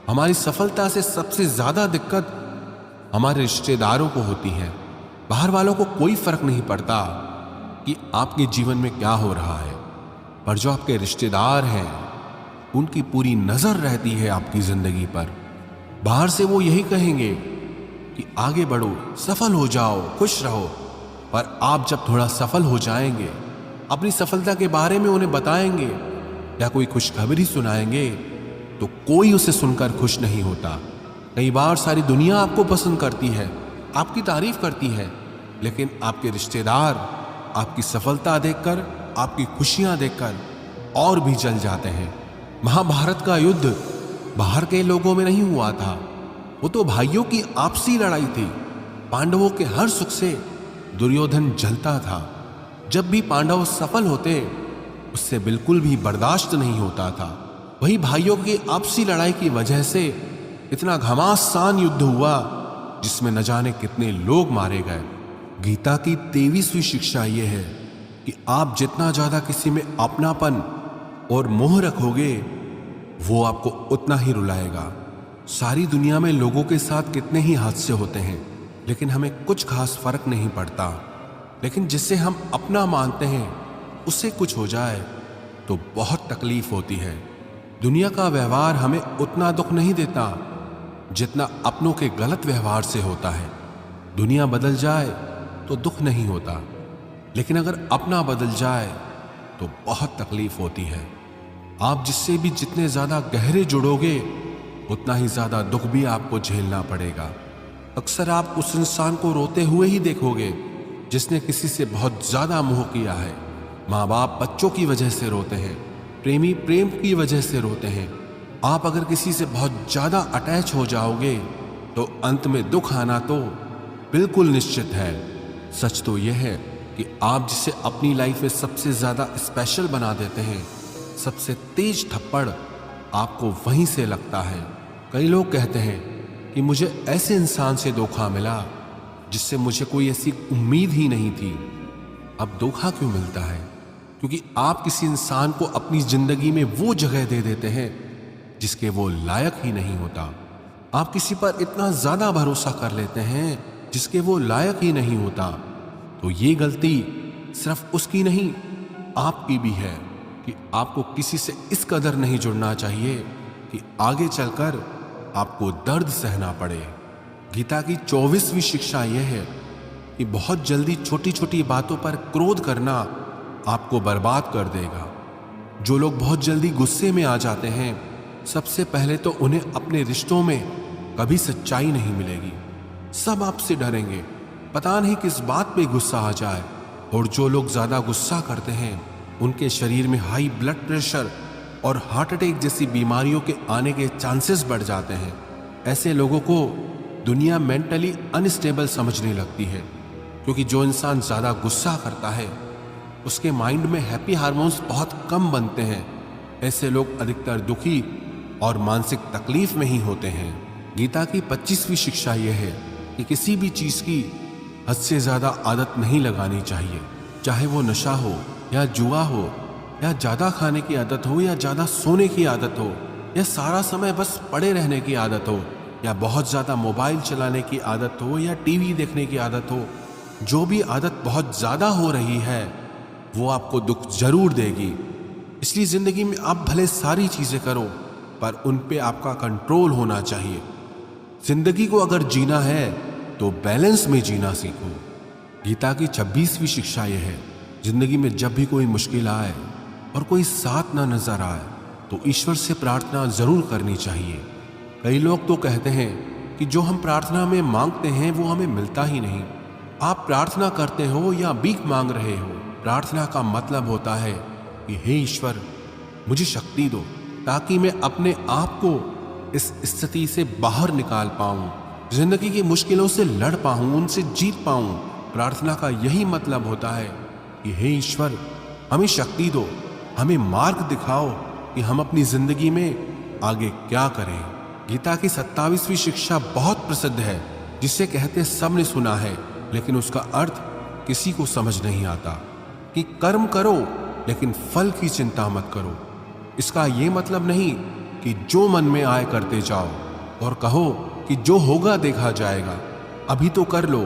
हमारी सफलता से सबसे ज्यादा दिक्कत हमारे रिश्तेदारों को होती है। बाहर वालों को कोई फर्क नहीं पड़ता कि आपके जीवन में क्या हो रहा है, पर जो आपके रिश्तेदार हैं उनकी पूरी नजर रहती है आपकी जिंदगी पर। बाहर से वो यही कहेंगे कि आगे बढ़ो, सफल हो जाओ, खुश रहो, पर आप जब थोड़ा सफल हो जाएंगे, अपनी सफलता के बारे में उन्हें बताएंगे या कोई खुशखबरी सुनाएंगे तो कोई उसे सुनकर खुश नहीं होता। कई बार सारी दुनिया आपको पसंद करती है, आपकी तारीफ करती है, लेकिन आपके रिश्तेदार आपकी सफलता देखकर, आपकी खुशियां देखकर और भी जल जाते हैं। महाभारत का युद्ध बाहर के लोगों में नहीं हुआ था, वो तो भाइयों की आपसी लड़ाई थी। पांडवों के हर सुख से दुर्योधन जलता था। जब भी पांडव सफल होते उससे बिल्कुल भी बर्दाश्त नहीं होता था। वही भाइयों की आपसी लड़ाई की वजह से इतना घमासान युद्ध हुआ जिसमें न जाने कितने लोग मारे गए। गीता की 23वीं शिक्षा यह है कि आप जितना ज्यादा किसी में अपनापन और मोह रखोगे वो आपको उतना ही रुलाएगा। सारी दुनिया में लोगों के साथ कितने ही हादसे होते हैं, लेकिन हमें कुछ खास फर्क नहीं पड़ता। लेकिन जिसे हम अपना मानते हैं उससे कुछ हो जाए तो बहुत तकलीफ होती है। दुनिया का व्यवहार हमें उतना दुख नहीं देता जितना अपनों के गलत व्यवहार से होता है। दुनिया बदल जाए तो दुख नहीं होता, लेकिन अगर अपना बदल जाए तो बहुत तकलीफ होती है। आप जिससे भी जितने ज्यादा गहरे जुड़ोगे उतना ही ज्यादा दुख भी आपको झेलना पड़ेगा। अक्सर आप उस इंसान को रोते हुए ही देखोगे जिसने किसी से बहुत ज्यादा मोह किया है। माँ बाप बच्चों की वजह से रोते हैं, प्रेमी प्रेम की वजह से रोते हैं। आप अगर किसी से बहुत ज्यादा अटैच हो जाओगे तो अंत में दुख आना तो बिल्कुल निश्चित है। सच तो यह है कि आप जिसे अपनी लाइफ में सबसे ज्यादा स्पेशल बना देते हैं, सबसे तेज थप्पड़ आपको वहीं से लगता है। कई लोग कहते हैं कि मुझे ऐसे इंसान से धोखा मिला जिससे मुझे कोई ऐसी उम्मीद ही नहीं थी। अब धोखा क्यों मिलता है? क्योंकि आप किसी इंसान को अपनी जिंदगी में वो जगह दे देते हैं जिसके वो लायक ही नहीं होता। आप किसी पर इतना ज्यादा भरोसा कर लेते हैं जिसके वो लायक ही नहीं होता। तो ये गलती सिर्फ उसकी नहीं, आपकी भी है कि आपको किसी से इस कदर नहीं जुड़ना चाहिए कि आगे चलकर आपको दर्द सहना पड़े। गीता की 24वीं शिक्षा यह है कि बहुत जल्दी छोटी छोटी बातों पर क्रोध करना आपको बर्बाद कर देगा। जो लोग बहुत जल्दी गुस्से में आ जाते हैं, सबसे पहले तो उन्हें अपने रिश्तों में कभी सच्चाई नहीं मिलेगी। सब आपसे डरेंगे, पता नहीं किस बात पे गुस्सा आ जाए। और जो लोग ज्यादा गुस्सा करते हैं, उनके शरीर में हाई ब्लड प्रेशर और हार्ट अटैक जैसी बीमारियों के आने के चांसेस बढ़ जाते हैं। ऐसे लोगों को दुनिया मेंटली अनस्टेबल समझने लगती है, क्योंकि जो इंसान ज्यादा गुस्सा करता है उसके माइंड में हैप्पी हार्मोन्स बहुत कम बनते हैं। ऐसे लोग अधिकतर दुखी और मानसिक तकलीफ में ही होते हैं। गीता की 25वीं शिक्षा यह है कि किसी भी चीज की हद से ज्यादा आदत नहीं लगानी चाहिए, चाहे वो नशा हो या जुआ हो या ज्यादा खाने की आदत हो या ज्यादा सोने की आदत हो या सारा समय बस पड़े रहने की आदत हो या बहुत ज्यादा मोबाइल चलाने की आदत हो या टीवी देखने की आदत हो। जो भी आदत बहुत ज्यादा हो रही है वो आपको दुख जरूर देगी। इसलिए जिंदगी में आप भले सारी चीजें करो, पर उन पे आपका कंट्रोल होना चाहिए। जिंदगी को अगर जीना है तो बैलेंस में जीना सीखो। गीता की 26वीं शिक्षा यह है, जिंदगी में जब भी कोई मुश्किल आए और कोई साथ ना नजर आए तो ईश्वर से प्रार्थना जरूर करनी चाहिए। कई लोग तो कहते हैं कि जो हम प्रार्थना में मांगते हैं वो हमें मिलता ही नहीं। आप प्रार्थना करते हो या भीख मांग रहे हो, प्रार्थना का मतलब होता है कि हे ईश्वर, मुझे शक्ति दो ताकि मैं अपने आप को इस स्थिति से बाहर निकाल पाऊं, जिंदगी की मुश्किलों से लड़ पाऊं, उनसे जीत पाऊं। प्रार्थना का यही मतलब होता है कि हे ईश्वर, हमें शक्ति दो, हमें मार्ग दिखाओ कि हम अपनी जिंदगी में आगे क्या करें। गीता की 27वीं शिक्षा बहुत प्रसिद्ध है, जिसे कहते सबने सुना है, लेकिन उसका अर्थ किसी को समझ नहीं आता कि कर्म करो लेकिन फल की चिंता मत करो। इसका यह मतलब नहीं कि जो मन में आए करते जाओ और कहो कि जो होगा देखा जाएगा, अभी तो कर लो।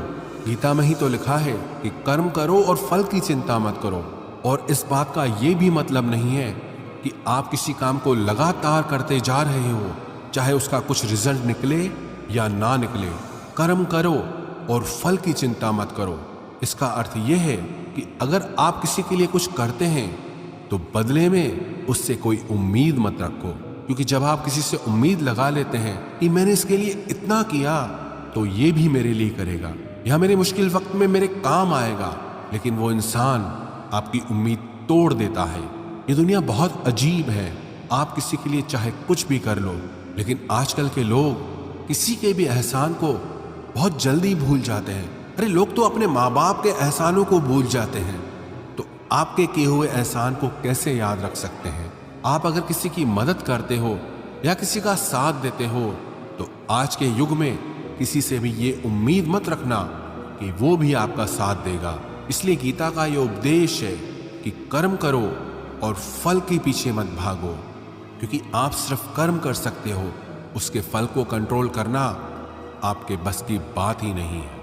गीता में ही तो लिखा है कि कर्म करो और फल की चिंता मत करो। और इस बात का यह भी मतलब नहीं है कि आप किसी काम को लगातार करते जा रहे हो, चाहे उसका कुछ रिजल्ट निकले या ना निकले। कर्म करो और फल की चिंता मत करो। इसका अर्थ यह है कि अगर आप किसी के लिए कुछ करते हैं तो बदले में उससे कोई उम्मीद मत रखो, क्योंकि जब आप किसी से उम्मीद लगा लेते हैं कि मैंने इसके लिए इतना किया तो ये भी मेरे लिए करेगा या मेरे मुश्किल वक्त में मेरे काम आएगा, लेकिन वो इंसान आपकी उम्मीद तोड़ देता है। ये दुनिया बहुत अजीब है। आप किसी के लिए चाहे कुछ भी कर लो, लेकिन आजकल के लोग किसी के भी एहसान को बहुत जल्दी भूल जाते हैं। अरे लोग तो अपने माँ बाप के एहसानों को भूल जाते हैं, तो आपके किए हुए एहसान को कैसे याद रख सकते हैं। आप अगर किसी की मदद करते हो या किसी का साथ देते हो तो आज के युग में किसी से भी ये उम्मीद मत रखना कि वो भी आपका साथ देगा। इसलिए गीता का ये उपदेश है कि कर्म करो और फल के पीछे मत भागो, क्योंकि आप सिर्फ कर्म कर सकते हो, उसके फल को कंट्रोल करना आपके बस की बात ही नहीं है।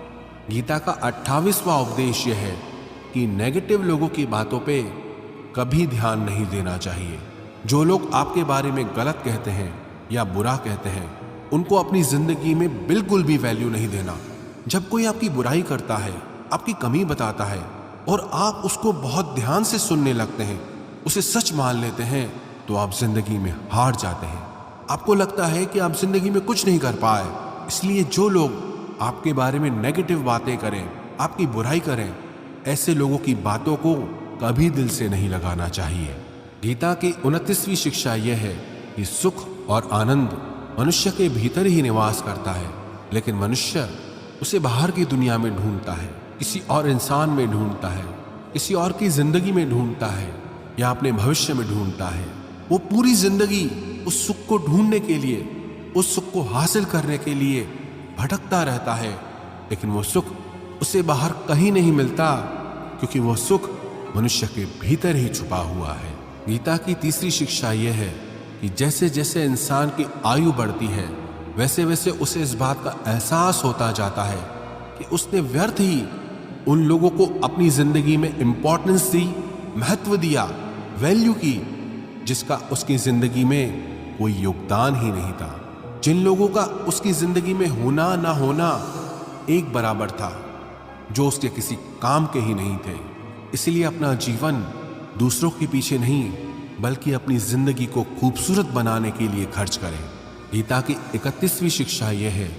गीता का 28वां उपदेश यह है कि नेगेटिव लोगों की बातों पे कभी ध्यान नहीं देना चाहिए। जो लोग आपके बारे में गलत कहते हैं या बुरा कहते हैं, उनको अपनी जिंदगी में बिल्कुल भी वैल्यू नहीं देना। जब कोई आपकी बुराई करता है, आपकी कमी बताता है और आप उसको बहुत ध्यान से सुनने लगते हैं, उसे सच मान लेते हैं, तो आप जिंदगी में हार जाते हैं। आपको लगता है कि आप जिंदगी में कुछ नहीं कर पाए। इसलिए जो लोग आपके बारे में नेगेटिव बातें करें, आपकी बुराई करें, ऐसे लोगों की बातों को कभी दिल से नहीं लगाना चाहिए। गीता की 29वीं शिक्षा यह है कि सुख और आनंद मनुष्य के भीतर ही निवास करता है, लेकिन मनुष्य उसे बाहर की दुनिया में ढूंढता है, किसी और इंसान में ढूंढता है, किसी और की जिंदगी में ढूंढता है या अपने भविष्य में ढूंढता है। वो पूरी जिंदगी उस सुख को ढूंढने के लिए, उस सुख को हासिल करने के लिए भटकता रहता है, लेकिन वो सुख उसे बाहर कहीं नहीं मिलता, क्योंकि वो सुख मनुष्य के भीतर ही छुपा हुआ है। गीता की 3री शिक्षा यह है कि जैसे जैसे इंसान की आयु बढ़ती है, वैसे वैसे उसे इस बात का एहसास होता जाता है कि उसने व्यर्थ ही उन लोगों को अपनी जिंदगी में इंपॉर्टेंस दी, महत्व दिया, वैल्यू की, जिसका उसकी जिंदगी में कोई योगदान ही नहीं था, जिन लोगों का उसकी जिंदगी में होना ना होना एक बराबर था, जो उसके किसी काम के ही नहीं थे। इसलिए अपना जीवन दूसरों के पीछे नहीं, बल्कि अपनी जिंदगी को खूबसूरत बनाने के लिए खर्च करें। गीता की 31वीं शिक्षा यह है,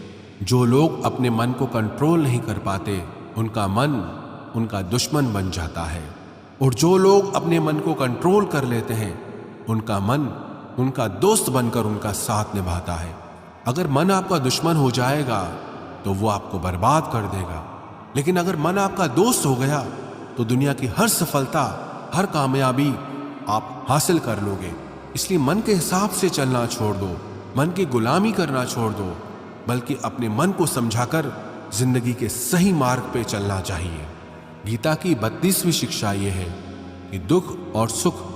जो लोग अपने मन को कंट्रोल नहीं कर पाते, उनका मन उनका दुश्मन बन जाता है, और जो लोग अपने मन को कंट्रोल कर लेते हैं, उनका मन उनका दोस्त बनकर उनका साथ निभाता है। अगर मन आपका दुश्मन हो जाएगा तो वो आपको बर्बाद कर देगा, लेकिन अगर मन आपका दोस्त हो गया तो दुनिया की हर सफलता, हर कामयाबी आप हासिल कर लोगे। इसलिए मन के हिसाब से चलना छोड़ दो, मन की गुलामी करना छोड़ दो, बल्कि अपने मन को समझाकर जिंदगी के सही मार्ग पे चलना चाहिए। गीता की 32वीं शिक्षा यह है कि दुख और सुख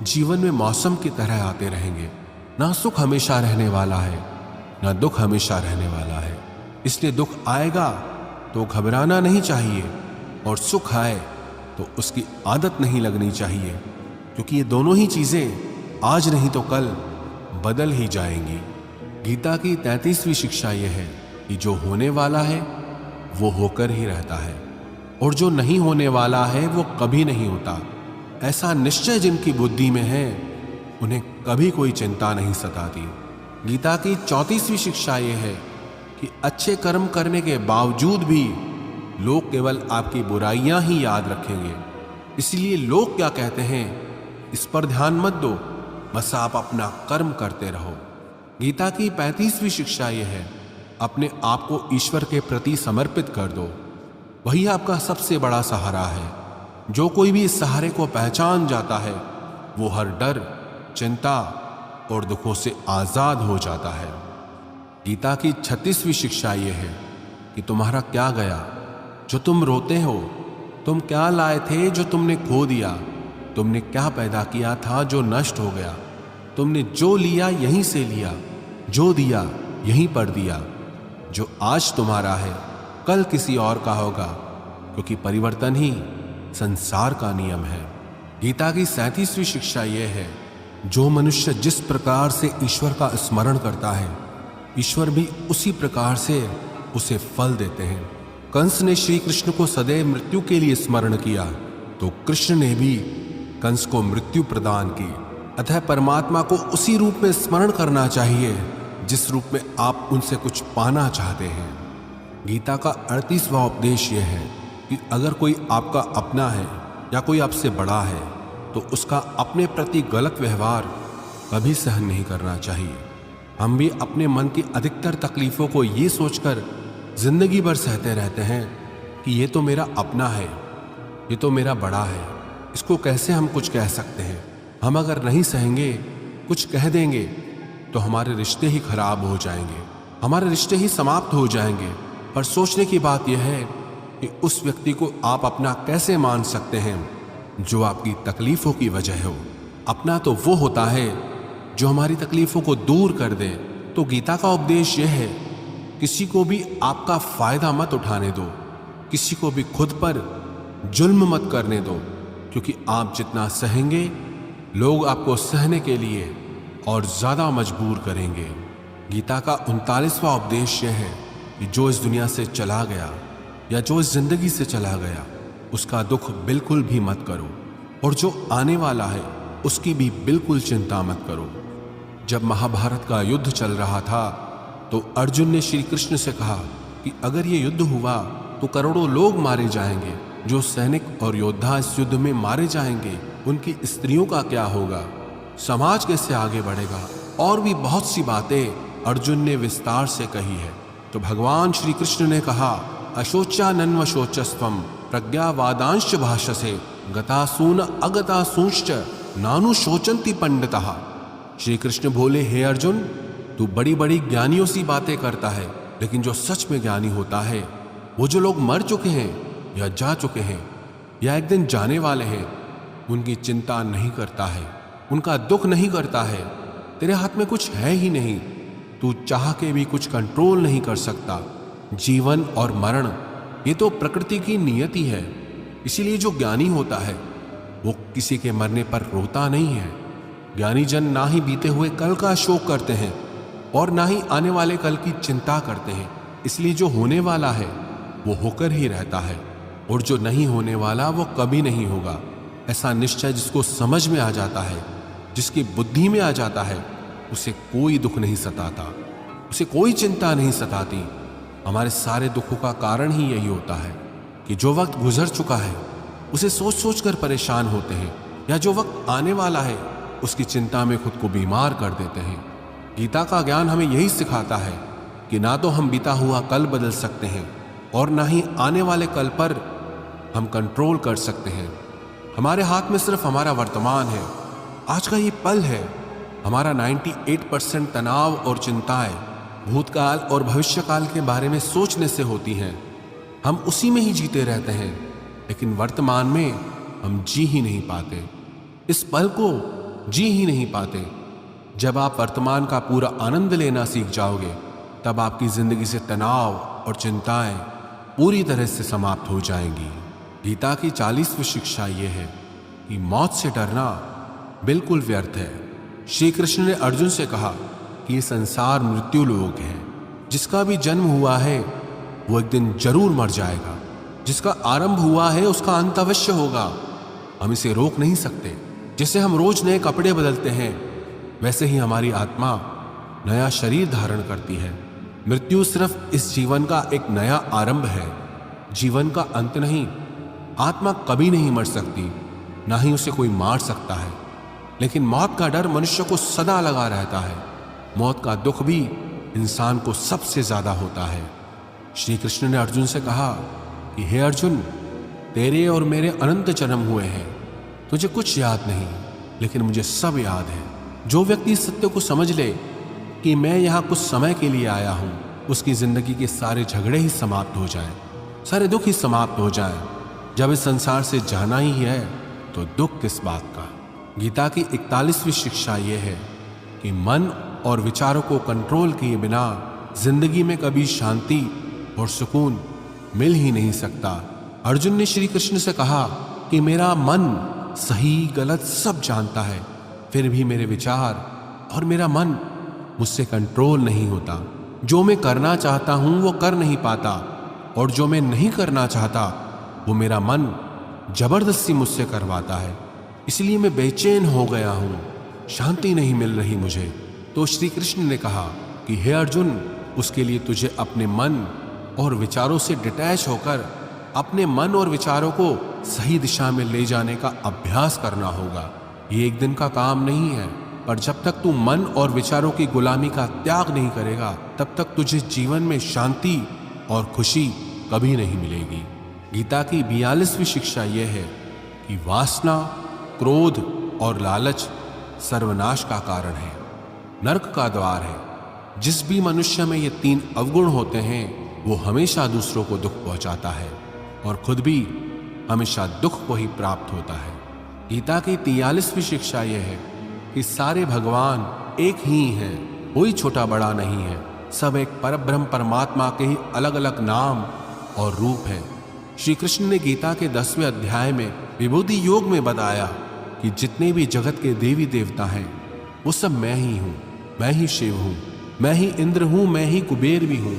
जीवन में मौसम की तरह आते रहेंगे। ना सुख हमेशा रहने वाला है, ना दुख हमेशा रहने वाला है। इसलिए दुख आएगा तो घबराना नहीं चाहिए, और सुख आए तो उसकी आदत नहीं लगनी चाहिए, क्योंकि ये दोनों ही चीजें आज नहीं तो कल बदल ही जाएंगी। गीता की 33वीं शिक्षा यह है कि जो होने वाला है वो होकर ही रहता है, और जो नहीं होने वाला है वो कभी नहीं होता। ऐसा निश्चय जिनकी बुद्धि में है, उन्हें कभी कोई चिंता नहीं सताती। गीता की 34वीं शिक्षा यह है कि अच्छे कर्म करने के बावजूद भी लोग केवल आपकी बुराइयां ही याद रखेंगे। इसलिए लोग क्या कहते हैं इस पर ध्यान मत दो, बस आप अपना कर्म करते रहो। गीता की 35वीं शिक्षा यह है, अपने आप को ईश्वर के प्रति समर्पित कर दो, वही आपका सबसे बड़ा सहारा है। जो कोई भी इस सहारे को पहचान जाता है, वो हर डर, चिंता और दुखों से आजाद हो जाता है। गीता की 36वीं शिक्षा यह है कि तुम्हारा क्या गया जो तुम रोते हो, तुम क्या लाए थे जो तुमने खो दिया, तुमने क्या पैदा किया था जो नष्ट हो गया, तुमने जो लिया यहीं से लिया, जो दिया यहीं पर दिया। जो आज तुम्हारा है कल किसी और का होगा, क्योंकि परिवर्तन ही संसार का नियम है। गीता की 37वीं शिक्षा यह है, जो मनुष्य जिस प्रकार से ईश्वर का स्मरण करता है, ईश्वर भी उसी प्रकार से उसे फल देते हैं। कंस ने श्री कृष्ण को सदैव मृत्यु के लिए स्मरण किया, तो कृष्ण ने भी कंस को मृत्यु प्रदान की। अतः परमात्मा को उसी रूप में स्मरण करना चाहिए जिस रूप में आप उनसे कुछ पाना चाहते हैं। गीता का 38वां उपदेश यह है कि अगर कोई आपका अपना है या कोई आपसे बड़ा है, तो उसका अपने प्रति गलत व्यवहार कभी सहन नहीं करना चाहिए। हम भी अपने मन की अधिकतर तकलीफों को ये सोचकर जिंदगी भर सहते रहते हैं कि ये तो मेरा अपना है, ये तो मेरा बड़ा है, इसको कैसे हम कुछ कह सकते हैं। हम अगर नहीं सहेंगे, कुछ कह देंगे, तो हमारे रिश्ते ही खराब हो जाएंगे, हमारे रिश्ते ही समाप्त हो जाएंगे। पर सोचने की बात यह है कि उस व्यक्ति को आप अपना कैसे मान सकते हैं जो आपकी तकलीफों की वजह हो। अपना तो वो होता है जो हमारी तकलीफों को दूर कर दे। तो गीता का उपदेश यह है, किसी को भी आपका फायदा मत उठाने दो, किसी को भी खुद पर जुल्म मत करने दो, क्योंकि आप जितना सहेंगे, लोग आपको सहने के लिए और ज्यादा मजबूर करेंगे। गीता का 39वां उपदेश यह है कि जो इस दुनिया से चला गया या जो इस जिंदगी से चला गया, उसका दुख बिल्कुल भी मत करो, और जो आने वाला है उसकी भी बिल्कुल चिंता मत करो। जब महाभारत का युद्ध चल रहा था, तो अर्जुन ने श्री कृष्ण से कहा कि अगर ये युद्ध हुआ तो करोड़ों लोग मारे जाएंगे। जो सैनिक और योद्धा इस युद्ध में मारे जाएंगे उनकी स्त्रियों का क्या होगा, समाज कैसे आगे बढ़ेगा। और भी बहुत सी बातें अर्जुन ने विस्तार से कही है। तो भगवान श्री कृष्ण ने कहा, अशोचानन्व शोचस्त्वम प्रज्ञावादांश भाषसे गतासून अगतासूंश्च नानु शोचंती पंडितः। श्री कृष्ण बोले, हे अर्जुन, तू बड़ी बड़ी ज्ञानियों सी बातें करता है, लेकिन जो सच में ज्ञानी होता है, वो जो लोग मर चुके हैं या जा चुके हैं या एक दिन जाने वाले हैं, उनकी चिंता नहीं करता है, उनका दुख नहीं करता है। तेरे हाथ में कुछ है ही नहीं, तू चाह के भी कुछ कंट्रोल नहीं कर सकता। जीवन और मरण ये तो प्रकृति की नियति है। इसीलिए जो ज्ञानी होता है वो किसी के मरने पर रोता नहीं है। ज्ञानी जन ना ही बीते हुए कल का शोक करते हैं और ना ही आने वाले कल की चिंता करते हैं। इसलिए जो होने वाला है वो होकर ही रहता है और जो नहीं होने वाला वो कभी नहीं होगा। ऐसा निश्चय जिसको समझ में आ जाता है, जिसकी बुद्धि में आ जाता है, उसे कोई दुख नहीं सताता, उसे कोई चिंता नहीं सताती। हमारे सारे दुखों का कारण ही यही होता है कि जो वक्त गुजर चुका है उसे सोच सोच कर परेशान होते हैं, या जो वक्त आने वाला है उसकी चिंता में खुद को बीमार कर देते हैं। गीता का ज्ञान हमें यही सिखाता है कि ना तो हम बीता हुआ कल बदल सकते हैं और ना ही आने वाले कल पर हम कंट्रोल कर सकते हैं। हमारे हाथ में सिर्फ हमारा वर्तमान है, आज का ये पल है। हमारा 98% तनाव और चिंताएं भूतकाल और भविष्यकाल के बारे में सोचने से होती हैं। हम उसी में ही जीते रहते हैं, लेकिन वर्तमान में हम जी ही नहीं पाते, इस पल को जी ही नहीं पाते। जब आप वर्तमान का पूरा आनंद लेना सीख जाओगे, तब आपकी जिंदगी से तनाव और चिंताएं पूरी तरह से समाप्त हो जाएंगी। गीता की 40वीं शिक्षा यह है कि मौत से डरना बिल्कुल व्यर्थ है। श्री कृष्ण ने अर्जुन से कहा कि ये संसार मृत्यु लोक है। जिसका भी जन्म हुआ है वो एक दिन जरूर मर जाएगा। जिसका आरंभ हुआ है उसका अंत अवश्य होगा। हम इसे रोक नहीं सकते। जैसे हम रोज नए कपड़े बदलते हैं, वैसे ही हमारी आत्मा नया शरीर धारण करती है। मृत्यु सिर्फ इस जीवन का एक नया आरंभ है, जीवन का अंत नहीं। आत्मा कभी नहीं मर सकती, ना ही उसे कोई मार सकता है। लेकिन मौत का डर मनुष्य को सदा लगा रहता है। मौत का दुख भी इंसान को सबसे ज्यादा होता है। श्री कृष्ण ने अर्जुन से कहा कि हे अर्जुन, तेरे और मेरे अनंत जन्म हुए हैं, तुझे कुछ याद नहीं, लेकिन मुझे सब याद है। जो व्यक्ति इस सत्य को समझ ले कि मैं यहाँ कुछ समय के लिए आया हूँ, उसकी जिंदगी के सारे झगड़े ही समाप्त हो जाएं, सारे दुख ही समाप्त हो जाएं। जब इस संसार से जाना ही है तो दुख किस बात का। गीता की 41वीं शिक्षा यह है कि मन और विचारों को कंट्रोल किए बिना जिंदगी में कभी शांति और सुकून मिल ही नहीं सकता। अर्जुन ने श्री कृष्ण से कहा कि मेरा मन सही गलत सब जानता है, फिर भी मेरे विचार और मेरा मन मुझसे कंट्रोल नहीं होता। जो मैं करना चाहता हूं वो कर नहीं पाता, और जो मैं नहीं करना चाहता वो मेरा मन जबरदस्ती मुझसे करवाता है। इसलिए मैं बेचैन हो गया हूं, शांति नहीं मिल रही मुझे। तो श्री कृष्ण ने कहा कि हे अर्जुन, उसके लिए तुझे अपने मन और विचारों से डिटैच होकर अपने मन और विचारों को सही दिशा में ले जाने का अभ्यास करना होगा। ये एक दिन का काम नहीं है, पर जब तक तू मन और विचारों की गुलामी का त्याग नहीं करेगा, तब तक तुझे जीवन में शांति और खुशी कभी नहीं मिलेगी। गीता की 42वीं शिक्षा यह है कि वासना, क्रोध और लालच सर्वनाश का कारण है, नरक का द्वार है। जिस भी मनुष्य में ये 3 अवगुण होते हैं वो हमेशा दूसरों को दुख पहुंचाता है और खुद भी हमेशा दुख को ही प्राप्त होता है। गीता की 43वीं शिक्षा यह है कि सारे भगवान एक ही हैं, कोई छोटा बड़ा नहीं है। सब एक परब्रह्म परमात्मा के ही अलग अलग नाम और रूप है। श्री कृष्ण ने गीता के 10वें अध्याय में विभूति योग में बताया कि जितने भी जगत के देवी देवता हैं वो सब मैं ही हूँ। मैं ही शिव हूँ, मैं ही इंद्र हूँ, मैं ही कुबेर भी हूँ,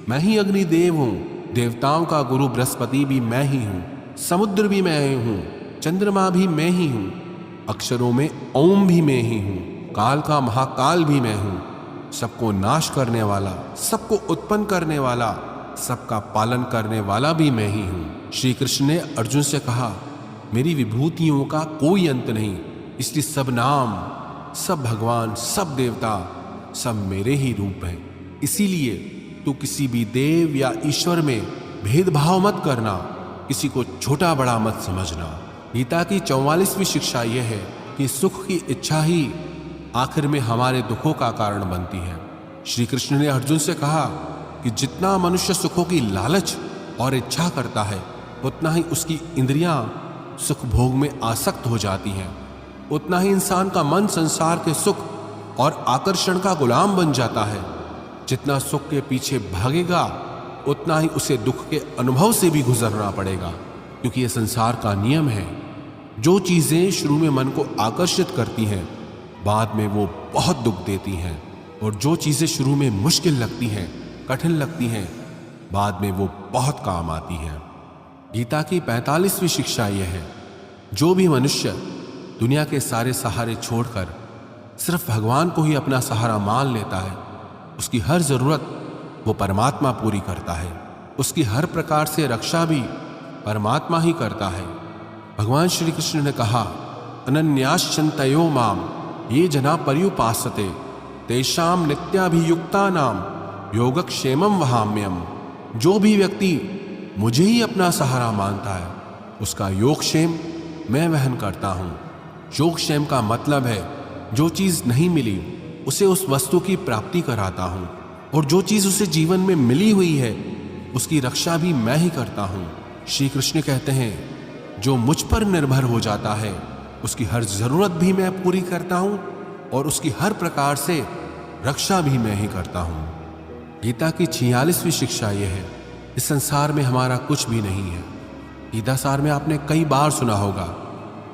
मैं ही अग्निदेव हूँ, देवताओं का गुरु बृहस्पति भी मैं ही हूँ, समुद्र भी मैं ही हूँ, चंद्रमा भी मैं ही हूँ, अक्षरों में ओम भी मैं ही हूँ, काल का महाकाल भी मैं हूँ, सबको नाश करने वाला, सबको उत्पन्न करने वाला, सबका पालन करने वाला भी मैं ही हूं। श्री कृष्ण ने अर्जुन से कहा, मेरी विभूतियों का कोई अंत नहीं, इसलिए सब नाम, सब भगवान, सब देवता, सब मेरे ही रूप हैं। इसीलिए तू किसी भी देव या ईश्वर में भेदभाव मत करना, किसी को छोटा बड़ा मत समझना। गीता की 44वीं शिक्षा यह है कि सुख की इच्छा ही आखिर में हमारे दुखों का कारण बनती है। श्री कृष्ण ने अर्जुन से कहा कि जितना मनुष्य सुखों की लालच और इच्छा करता है, उतना ही उसकी इंद्रियां सुख भोग में आसक्त हो जाती हैं, उतना ही इंसान का मन संसार के सुख और आकर्षण का गुलाम बन जाता है। जितना सुख के पीछे भागेगा, उतना ही उसे दुख के अनुभव से भी गुजरना पड़ेगा, क्योंकि यह संसार का नियम है। जो चीजें शुरू में मन को आकर्षित करती हैं, बाद में वो बहुत दुख देती हैं, और जो चीजें शुरू में मुश्किल लगती हैं, कठिन लगती हैं, बाद में वो बहुत काम आती हैं। गीता की 45वीं शिक्षा यह है, जो भी मनुष्य दुनिया के सारे सहारे छोड़कर सिर्फ भगवान को ही अपना सहारा मान लेता है, उसकी हर जरूरत वो परमात्मा पूरी करता है। उसकी हर प्रकार से रक्षा भी परमात्मा ही करता है। भगवान श्री कृष्ण ने कहा, अनन्याश्चिन्तयो माम ये जना पर्युपासते तेषाम नित्याभियुक्तानाम योगक्षेमम वहाम्यम। जो भी व्यक्ति मुझे ही अपना सहारा मानता है, उसका योगक्षेम मैं वहन करता हूँ। योगक्षेम का मतलब है, जो चीज नहीं मिली उसे उस वस्तु की प्राप्ति कराता हूँ, और जो चीज उसे जीवन में मिली हुई है उसकी रक्षा भी मैं ही करता हूँ। श्री कृष्ण कहते हैं, जो मुझ पर निर्भर हो जाता है उसकी हर जरूरत भी मैं पूरी करता हूँ, और उसकी हर प्रकार से रक्षा भी मैं ही करता हूँ। गीता की 46वीं शिक्षा यह है, इस संसार में हमारा कुछ भी नहीं है। गीता सार में आपने कई बार सुना होगा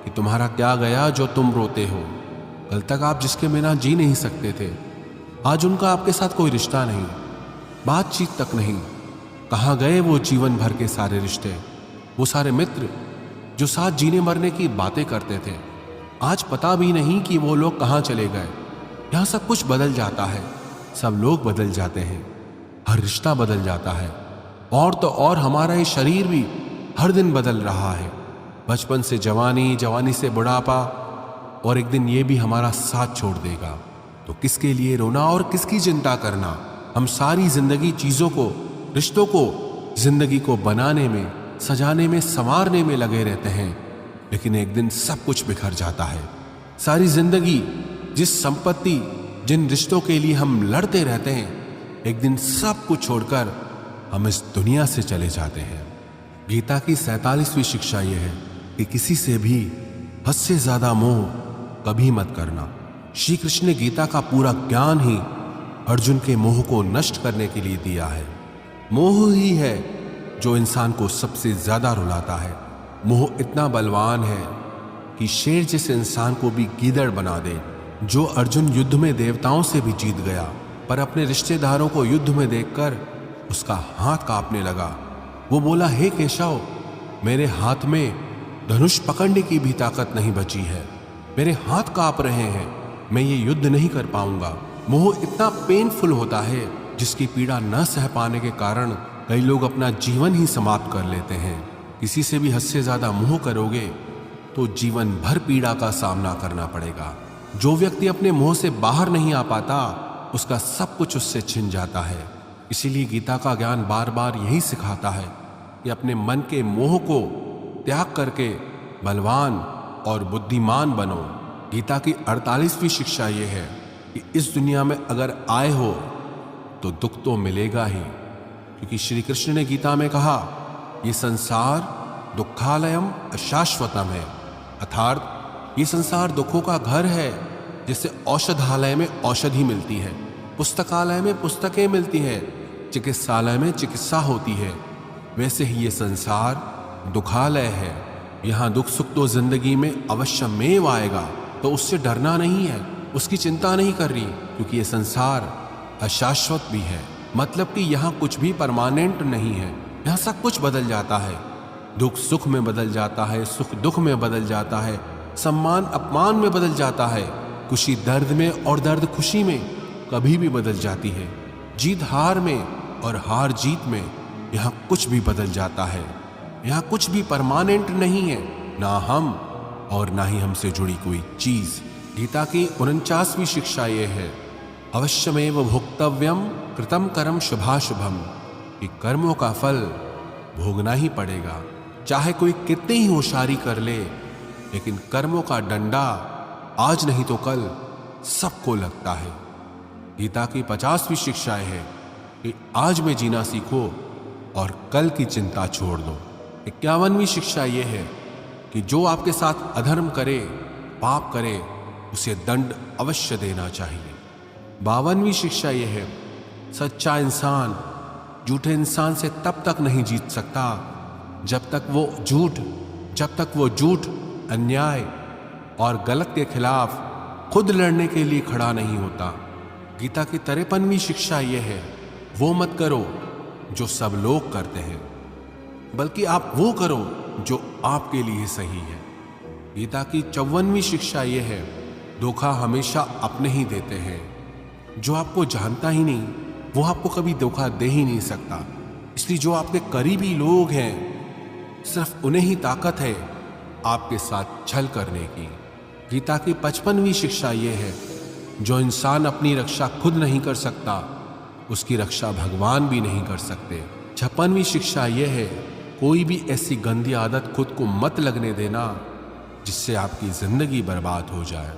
कि तुम्हारा क्या गया जो तुम रोते हो। कल तक आप जिसके बिना जी नहीं सकते थे, आज उनका आपके साथ कोई रिश्ता नहीं, बातचीत तक नहीं। कहाँ गए वो जीवन भर के सारे रिश्ते, वो सारे मित्र जो साथ जीने मरने की बातें करते थे। आज पता भी नहीं कि वो लोग कहाँ चले गए। यहाँ सब कुछ बदल जाता है, सब लोग बदल जाते हैं, हर रिश्ता बदल जाता है, और तो और हमारा ये शरीर भी हर दिन बदल रहा है। बचपन से जवानी, जवानी से बुढ़ापा, और एक दिन ये भी हमारा साथ छोड़ देगा। तो किसके लिए रोना और किसकी चिंता करना। हम सारी जिंदगी चीजों को, रिश्तों को, जिंदगी को बनाने में, सजाने में, संवारने में लगे रहते हैं, लेकिन एक दिन सब कुछ बिखर जाता है। सारी जिंदगी जिस संपत्ति, जिन रिश्तों के लिए हम लड़ते रहते हैं, एक दिन सब कुछ छोड़कर हम इस दुनिया से चले जाते हैं। गीता की 47वीं शिक्षा यह है कि किसी से भी हद से ज्यादा मोह कभी मत करना। श्री कृष्ण ने गीता का पूरा ज्ञान ही अर्जुन के मोह को नष्ट करने के लिए दिया है। मोह ही है जो इंसान को सबसे ज्यादा रुलाता है। मोह इतना बलवान है कि शेर जैसे इंसान को भी गीदड़ बना दे। जो अर्जुन युद्ध में देवताओं से भी जीत गया, पर अपने रिश्तेदारों को युद्ध में देखकर उसका हाथ कांपने लगा। वो बोला, हे केशव, मेरे हाथ में धनुष पकड़ने की भी ताकत नहीं बची है, मेरे हाथ कांप रहे हैं, मैं ये युद्ध नहीं कर पाऊंगा। मोह इतना पेनफुल होता है जिसकी पीड़ा न सह पाने के कारण कई लोग अपना जीवन ही समाप्त कर लेते हैं। किसी से भी हद से ज्यादा मोह करोगे तो जीवन भर पीड़ा का सामना करना पड़ेगा। जो व्यक्ति अपने मोह से बाहर नहीं आ पाता, उसका सब कुछ उससे छिन जाता है। इसीलिए गीता का ज्ञान बार बार यही सिखाता है कि अपने मन के मोह को त्याग करके बलवान और बुद्धिमान बनो। गीता की 48वीं शिक्षा यह है कि इस दुनिया में अगर आए हो तो दुख तो मिलेगा ही, क्योंकि श्री कृष्ण ने गीता में कहा, ये संसार दुखालयम अशाश्वतम है, अर्थात ये संसार दुखों का घर है। जैसे औषधालय में औषधि मिलती है, पुस्तकालय में पुस्तकें मिलती है, चिकित्सालय में चिकित्सा होती है, वैसे ही ये संसार दुखालय है। यहाँ दुख सुख तो जिंदगी में अवश्यमेव आएगा, तो उससे डरना नहीं है, उसकी चिंता नहीं कर रही, क्योंकि ये संसार अशाश्वत भी है। मतलब कि यहाँ कुछ भी परमानेंट नहीं है, यहाँ सब कुछ बदल जाता है। दुख सुख में बदल जाता है, सुख दुख में बदल जाता है, सम्मान अपमान में बदल जाता है, खुशी दर्द में और दर्द खुशी में कभी भी बदल जाती है, जीत हार में और हार जीत में यहाँ कुछ भी बदल जाता है। यहाँ कुछ भी परमानेंट नहीं है, ना हम और ना ही हमसे जुड़ी कोई चीज। गीता की 49वीं शिक्षा ये है, अवश्यमेव भोक्तव्यम कृतम कर्म शुभाशुभम, कि कर्मों का फल भोगना ही पड़ेगा। चाहे कोई कितनी ही होशियारी कर ले, लेकिन कर्मों का डंडा आज नहीं तो कल सबको लगता है। गीता की 50वीं शिक्षा है कि आज में जीना सीखो और कल की चिंता छोड़ दो। 51वीं शिक्षा यह है कि जो आपके साथ अधर्म करे, पाप करे, उसे दंड अवश्य देना चाहिए। 52वीं शिक्षा यह है, सच्चा इंसान झूठे इंसान से तब तक नहीं जीत सकता जब तक वो झूठ, अन्याय और गलत के खिलाफ खुद लड़ने के लिए खड़ा नहीं होता। गीता की 53वीं शिक्षा यह है, वो मत करो जो सब लोग करते हैं, बल्कि आप वो करो जो आपके लिए सही है। गीता की 54वीं शिक्षा यह है, धोखा हमेशा अपने ही देते हैं। जो आपको जानता ही नहीं वो आपको कभी धोखा दे ही नहीं सकता। इसलिए जो आपके करीबी लोग हैं, सिर्फ उन्हें ही ताकत है आपके साथ छल करने की। गीता की 55वीं शिक्षा यह है, जो इंसान अपनी रक्षा खुद नहीं कर सकता, उसकी रक्षा भगवान भी नहीं कर सकते। 56वीं शिक्षा यह है, कोई भी ऐसी गंदी आदत खुद को मत लगने देना जिससे आपकी जिंदगी बर्बाद हो जाए।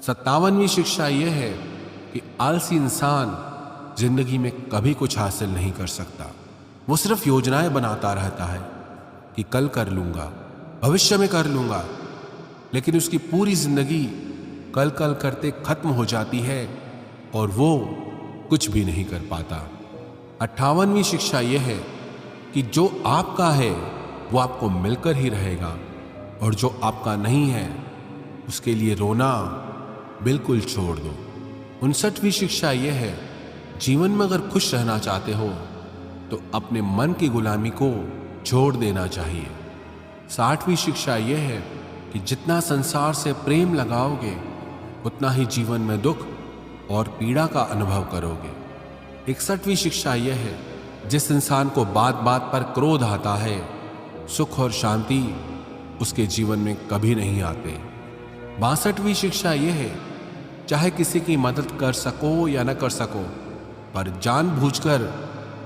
57वीं शिक्षा यह है कि आलसी इंसान जिंदगी में कभी कुछ हासिल नहीं कर सकता। वो सिर्फ योजनाएं बनाता रहता है कि कल कर लूंगा, भविष्य में कर लूंगा, लेकिन उसकी पूरी जिंदगी कल कल करते खत्म हो जाती है और वो कुछ भी नहीं कर पाता। 58वीं शिक्षा यह है कि जो आपका है वो आपको मिलकर ही रहेगा और जो आपका नहीं है उसके लिए रोना बिल्कुल छोड़ दो। 59वीं शिक्षा यह है, जीवन में अगर खुश रहना चाहते हो तो अपने मन की गुलामी को छोड़ देना चाहिए। 60वीं शिक्षा यह है कि जितना संसार से प्रेम लगाओगे उतना ही जीवन में दुख और पीड़ा का अनुभव करोगे। 61वीं शिक्षा यह है, जिस इंसान को बात बात पर क्रोध आता है, सुख और शांति उसके जीवन में कभी नहीं आते। 62वीं शिक्षा यह है, चाहे किसी की मदद कर सको या न कर सको, पर जानबूझकर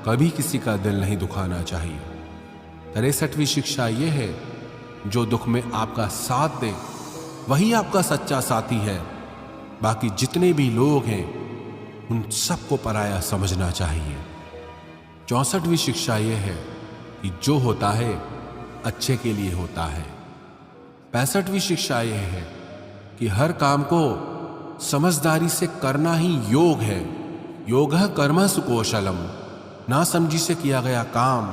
कभी किसी का दिल नहीं दुखाना चाहिए। 63वीं शिक्षा यह है, जो दुख में आपका साथ दे वही आपका सच्चा साथी है। बाकी जितने भी लोग हैं उन सबको पराया समझना चाहिए। 64वीं शिक्षा यह है कि जो होता है अच्छे के लिए होता है। 65वीं शिक्षा यह है कि हर काम को समझदारी से करना ही योग है। योगः कर्मः सुकौशलम। ना समझी से किया गया काम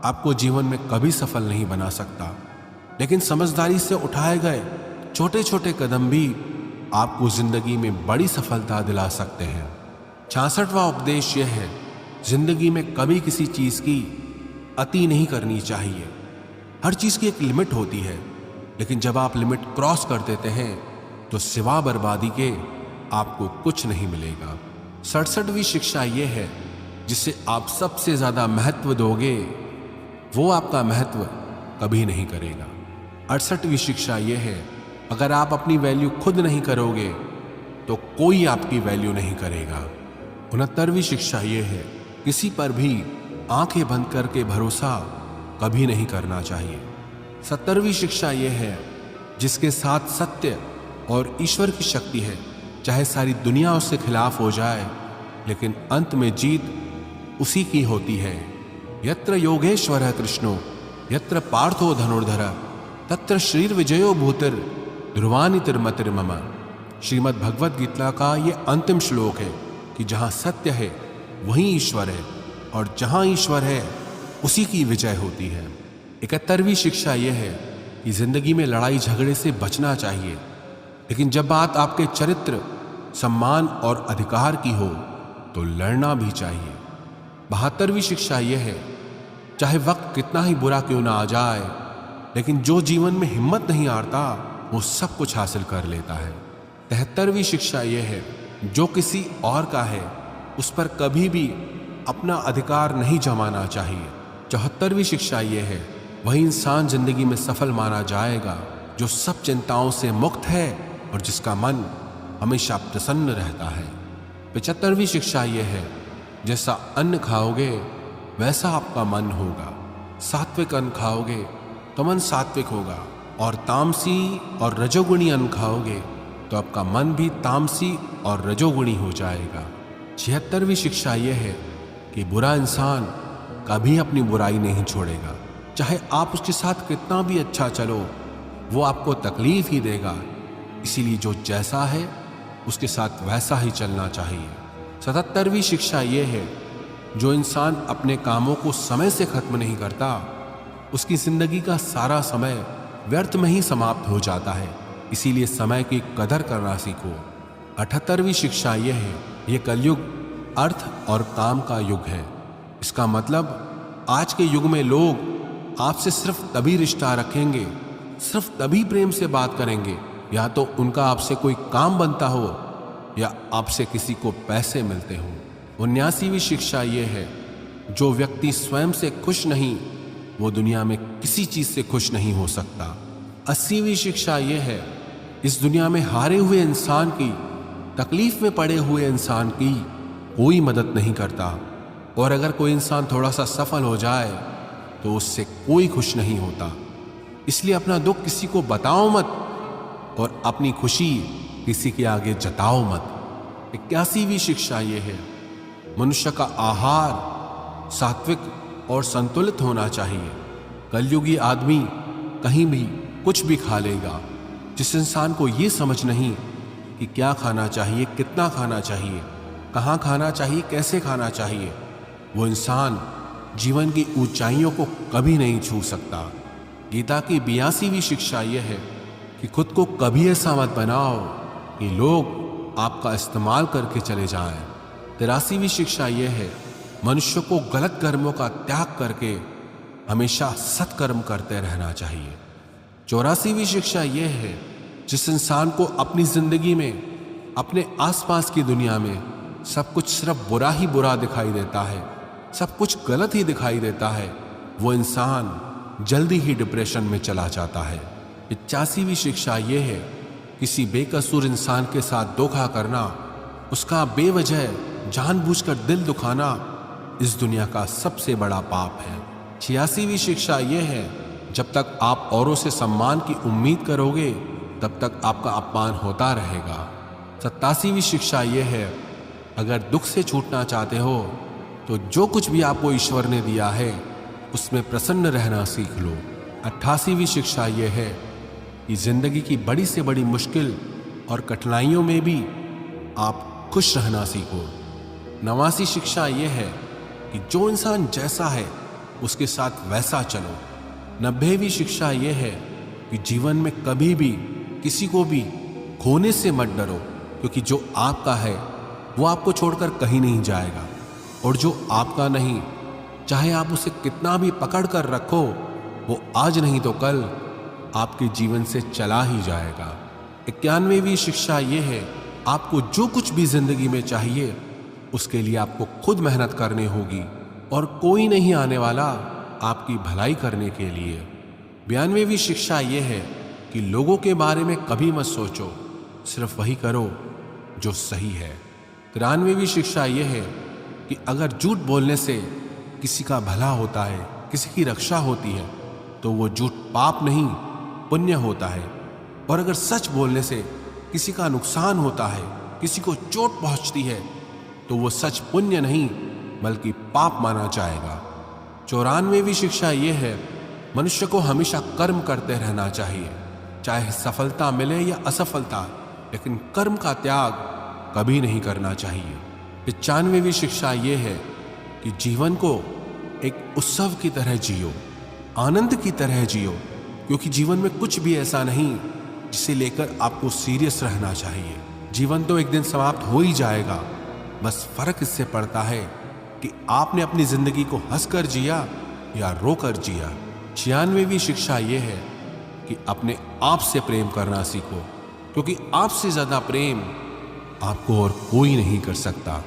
आपको जीवन में कभी सफल नहीं बना सकता, लेकिन समझदारी से उठाए गए छोटे छोटे कदम भी आपको जिंदगी में बड़ी सफलता दिला सकते हैं। 66वां उपदेश यह है, जिंदगी में कभी किसी चीज की अति नहीं करनी चाहिए। हर चीज की एक लिमिट होती है, लेकिन जब आप लिमिट क्रॉस कर देते हैं तो सिवा बर्बादी के आपको कुछ नहीं मिलेगा। 67वीं शिक्षा यह है, जिसे आप सबसे ज्यादा महत्व दोगे वो आपका महत्व कभी नहीं करेगा। 68वीं शिक्षा यह है, अगर आप अपनी वैल्यू खुद नहीं करोगे तो कोई आपकी वैल्यू नहीं करेगा। 69वीं शिक्षा यह है, किसी पर भी आंखें बंद करके भरोसा कभी नहीं करना चाहिए। 70वीं शिक्षा यह है, जिसके साथ सत्य और ईश्वर की शक्ति है, चाहे सारी दुनिया उसके खिलाफ हो जाए, लेकिन अंत में जीत उसी की होती है। यत्र योगेश्वरः कृष्णो यत्र पार्थो धनुर्धर तत्र श्रीर्विजयो भूतिर ध्रुवानितिर्मतिर्मम। श्रीमद् भगवद गीता का ये अंतिम श्लोक है कि जहां सत्य है वहीं ईश्वर है और जहां ईश्वर है उसी की विजय होती है। 71वीं शिक्षा यह है कि जिंदगी में लड़ाई झगड़े से बचना चाहिए, लेकिन जब बात आपके चरित्र, सम्मान और अधिकार की हो तो लड़ना भी चाहिए। 72वीं शिक्षा यह है, चाहे वक्त कितना ही बुरा क्यों ना आ जाए, लेकिन जो जीवन में हिम्मत नहीं हारता वो सब कुछ हासिल कर लेता है। 73वीं शिक्षा यह है, जो किसी और का है उस पर कभी भी अपना अधिकार नहीं जमाना चाहिए। 74वीं शिक्षा यह है, वही इंसान जिंदगी में सफल माना जाएगा जो सब चिंताओं से मुक्त है और जिसका मन हमेशा प्रसन्न रहता है। 75वीं शिक्षा यह है, जैसा अन्न खाओगे वैसा आपका मन होगा। सात्विक अन्न खाओगे तो मन सात्विक होगा, और तामसी और रजोगुणी अन्न खाओगे तो आपका मन भी तामसी और रजोगुणी हो जाएगा। 76वीं शिक्षा यह है कि बुरा इंसान कभी अपनी बुराई नहीं छोड़ेगा। चाहे आप उसके साथ कितना भी अच्छा चलो, वो आपको तकलीफ ही देगा। इसीलिए जो जैसा है उसके साथ वैसा ही चलना चाहिए। 77वीं शिक्षा यह है, जो इंसान अपने कामों को समय से खत्म नहीं करता, उसकी जिंदगी का सारा समय व्यर्थ में ही समाप्त हो जाता है। इसीलिए समय की कदर करना सीखो। 78वीं शिक्षा यह है, यह कलयुग अर्थ और काम का युग है। इसका मतलब आज के युग में लोग आपसे सिर्फ तभी रिश्ता रखेंगे, सिर्फ तभी प्रेम से बात करेंगे, या तो उनका आपसे कोई काम बनता हो या आपसे किसी को पैसे मिलते हों। 79वीं शिक्षा यह है, जो व्यक्ति स्वयं से खुश नहीं, वो दुनिया में किसी चीज से खुश नहीं हो सकता। 80वीं शिक्षा यह है, इस दुनिया में हारे हुए इंसान की, तकलीफ में पड़े हुए इंसान की कोई मदद नहीं करता, और अगर कोई इंसान थोड़ा सा सफल हो जाए तो उससे कोई खुश नहीं होता। इसलिए अपना दुख किसी को बताओ मत और अपनी खुशी किसी के आगे जताओ मत। 81वीं शिक्षा यह है, मनुष्य का आहार सात्विक और संतुलित होना चाहिए। कलयुगी आदमी कहीं भी कुछ भी खा लेगा। जिस इंसान को ये समझ नहीं कि क्या खाना चाहिए, कितना खाना चाहिए, कहाँ खाना चाहिए, कैसे खाना चाहिए, वो इंसान जीवन की ऊंचाइयों को कभी नहीं छू सकता। गीता की 82वीं शिक्षा यह है कि खुद को कभी ऐसा मत बनाओ कि लोग आपका इस्तेमाल करके चले जाएं। 83वीं शिक्षा यह है, मनुष्य को गलत कर्मों का त्याग करके हमेशा सत्कर्म करते रहना चाहिए। 84वीं शिक्षा यह है, जिस इंसान को अपनी जिंदगी में, अपने आसपास की दुनिया में सब कुछ सिर्फ बुरा ही बुरा दिखाई देता है, सब कुछ गलत ही दिखाई देता है, वो इंसान जल्दी ही डिप्रेशन में चला जाता है। 85वीं शिक्षा यह है, किसी बेकसूर इंसान के साथ धोखा करना, उसका बेवजह जानबूझकर दिल दुखाना इस दुनिया का सबसे बड़ा पाप है। 86वीं शिक्षा यह है, जब तक आप औरों से सम्मान की उम्मीद करोगे तब तक आपका अपमान होता रहेगा। 87वीं शिक्षा यह है, अगर दुख से छूटना चाहते हो तो जो कुछ भी आपको ईश्वर ने दिया है उसमें प्रसन्न रहना सीख लो। 88वीं शिक्षा यह है कि जिंदगी की बड़ी से बड़ी मुश्किल और कठिनाइयों में भी आप खुश रहना सीखो। 89वीं शिक्षा यह है कि जो इंसान जैसा है उसके साथ वैसा चलो। 90वीं शिक्षा यह है कि जीवन में कभी भी किसी को भी खोने से मत डरो, क्योंकि जो आपका है वो आपको छोड़कर कहीं नहीं जाएगा, और जो आपका नहीं, चाहे आप उसे कितना भी पकड़ कर रखो, वो आज नहीं तो कल आपके जीवन से चला ही जाएगा। 91वीं शिक्षा यह है, आपको जो कुछ भी जिंदगी में चाहिए उसके लिए आपको खुद मेहनत करनी होगी, और कोई नहीं आने वाला आपकी भलाई करने के लिए। 92वीं शिक्षा यह है कि लोगों के बारे में कभी मत सोचो, सिर्फ वही करो जो सही है। 93वीं शिक्षा यह है कि अगर झूठ बोलने से किसी का भला होता है, किसी की रक्षा होती है, तो वो झूठ पाप नहीं पुण्य होता है, और अगर सच बोलने से किसी का नुकसान होता है, किसी को चोट पहुंचती है, तो वो सच पुण्य नहीं बल्कि पाप माना जाएगा। 94वीं शिक्षा यह है, मनुष्य को हमेशा कर्म करते रहना चाहिए, चाहे सफलता मिले या असफलता, लेकिन कर्म का त्याग कभी नहीं करना चाहिए। 95वीं शिक्षा यह है कि जीवन को एक उत्सव की तरह जियो, आनंद की तरह जियो, क्योंकि जीवन में कुछ भी ऐसा नहीं जिसे लेकर आपको सीरियस रहना चाहिए। जीवन तो एक दिन समाप्त हो ही जाएगा, बस फर्क इससे पड़ता है कि आपने अपनी जिंदगी को हंसकर जिया या रोकर जिया। 96वीं शिक्षा यह है कि अपने आप से प्रेम करना सीखो, क्योंकि आपसे ज्यादा प्रेम आपको और कोई नहीं कर सकता।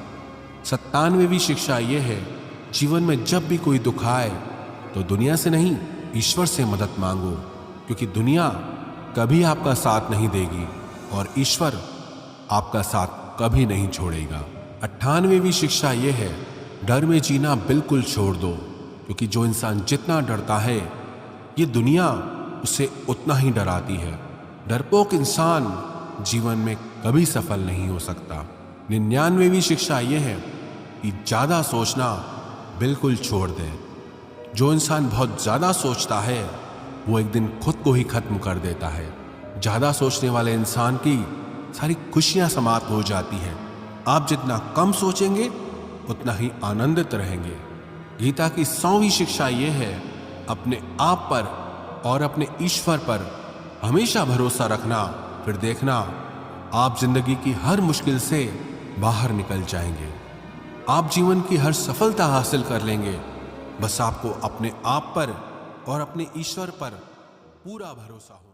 97वीं शिक्षा यह है, जीवन में जब भी कोई दुख आए तो दुनिया से नहीं, ईश्वर से मदद मांगो, क्योंकि दुनिया कभी आपका साथ नहीं देगी और ईश्वर आपका साथ कभी नहीं छोड़ेगा। 98वीं शिक्षा यह है, डर में जीना बिल्कुल छोड़ दो, क्योंकि जो इंसान जितना डरता है ये दुनिया उसे उतना ही डराती है। डरपोक इंसान जीवन में कभी सफल नहीं हो सकता। 99वीं शिक्षा यह है कि ज़्यादा सोचना बिल्कुल छोड़ दे। जो इंसान बहुत ज़्यादा सोचता है वो एक दिन खुद को ही खत्म कर देता है। ज़्यादा सोचने वाले इंसान की सारी खुशियां समाप्त हो जाती हैं। आप जितना कम सोचेंगे उतना ही आनंदित रहेंगे। गीता की 100वीं शिक्षा यह है, अपने आप पर और अपने ईश्वर पर हमेशा भरोसा रखना, फिर देखना आप जिंदगी की हर मुश्किल से बाहर निकल जाएंगे। आप जीवन की हर सफलता हासिल कर लेंगे। बस आपको अपने आप पर और अपने ईश्वर पर पूरा भरोसा हो।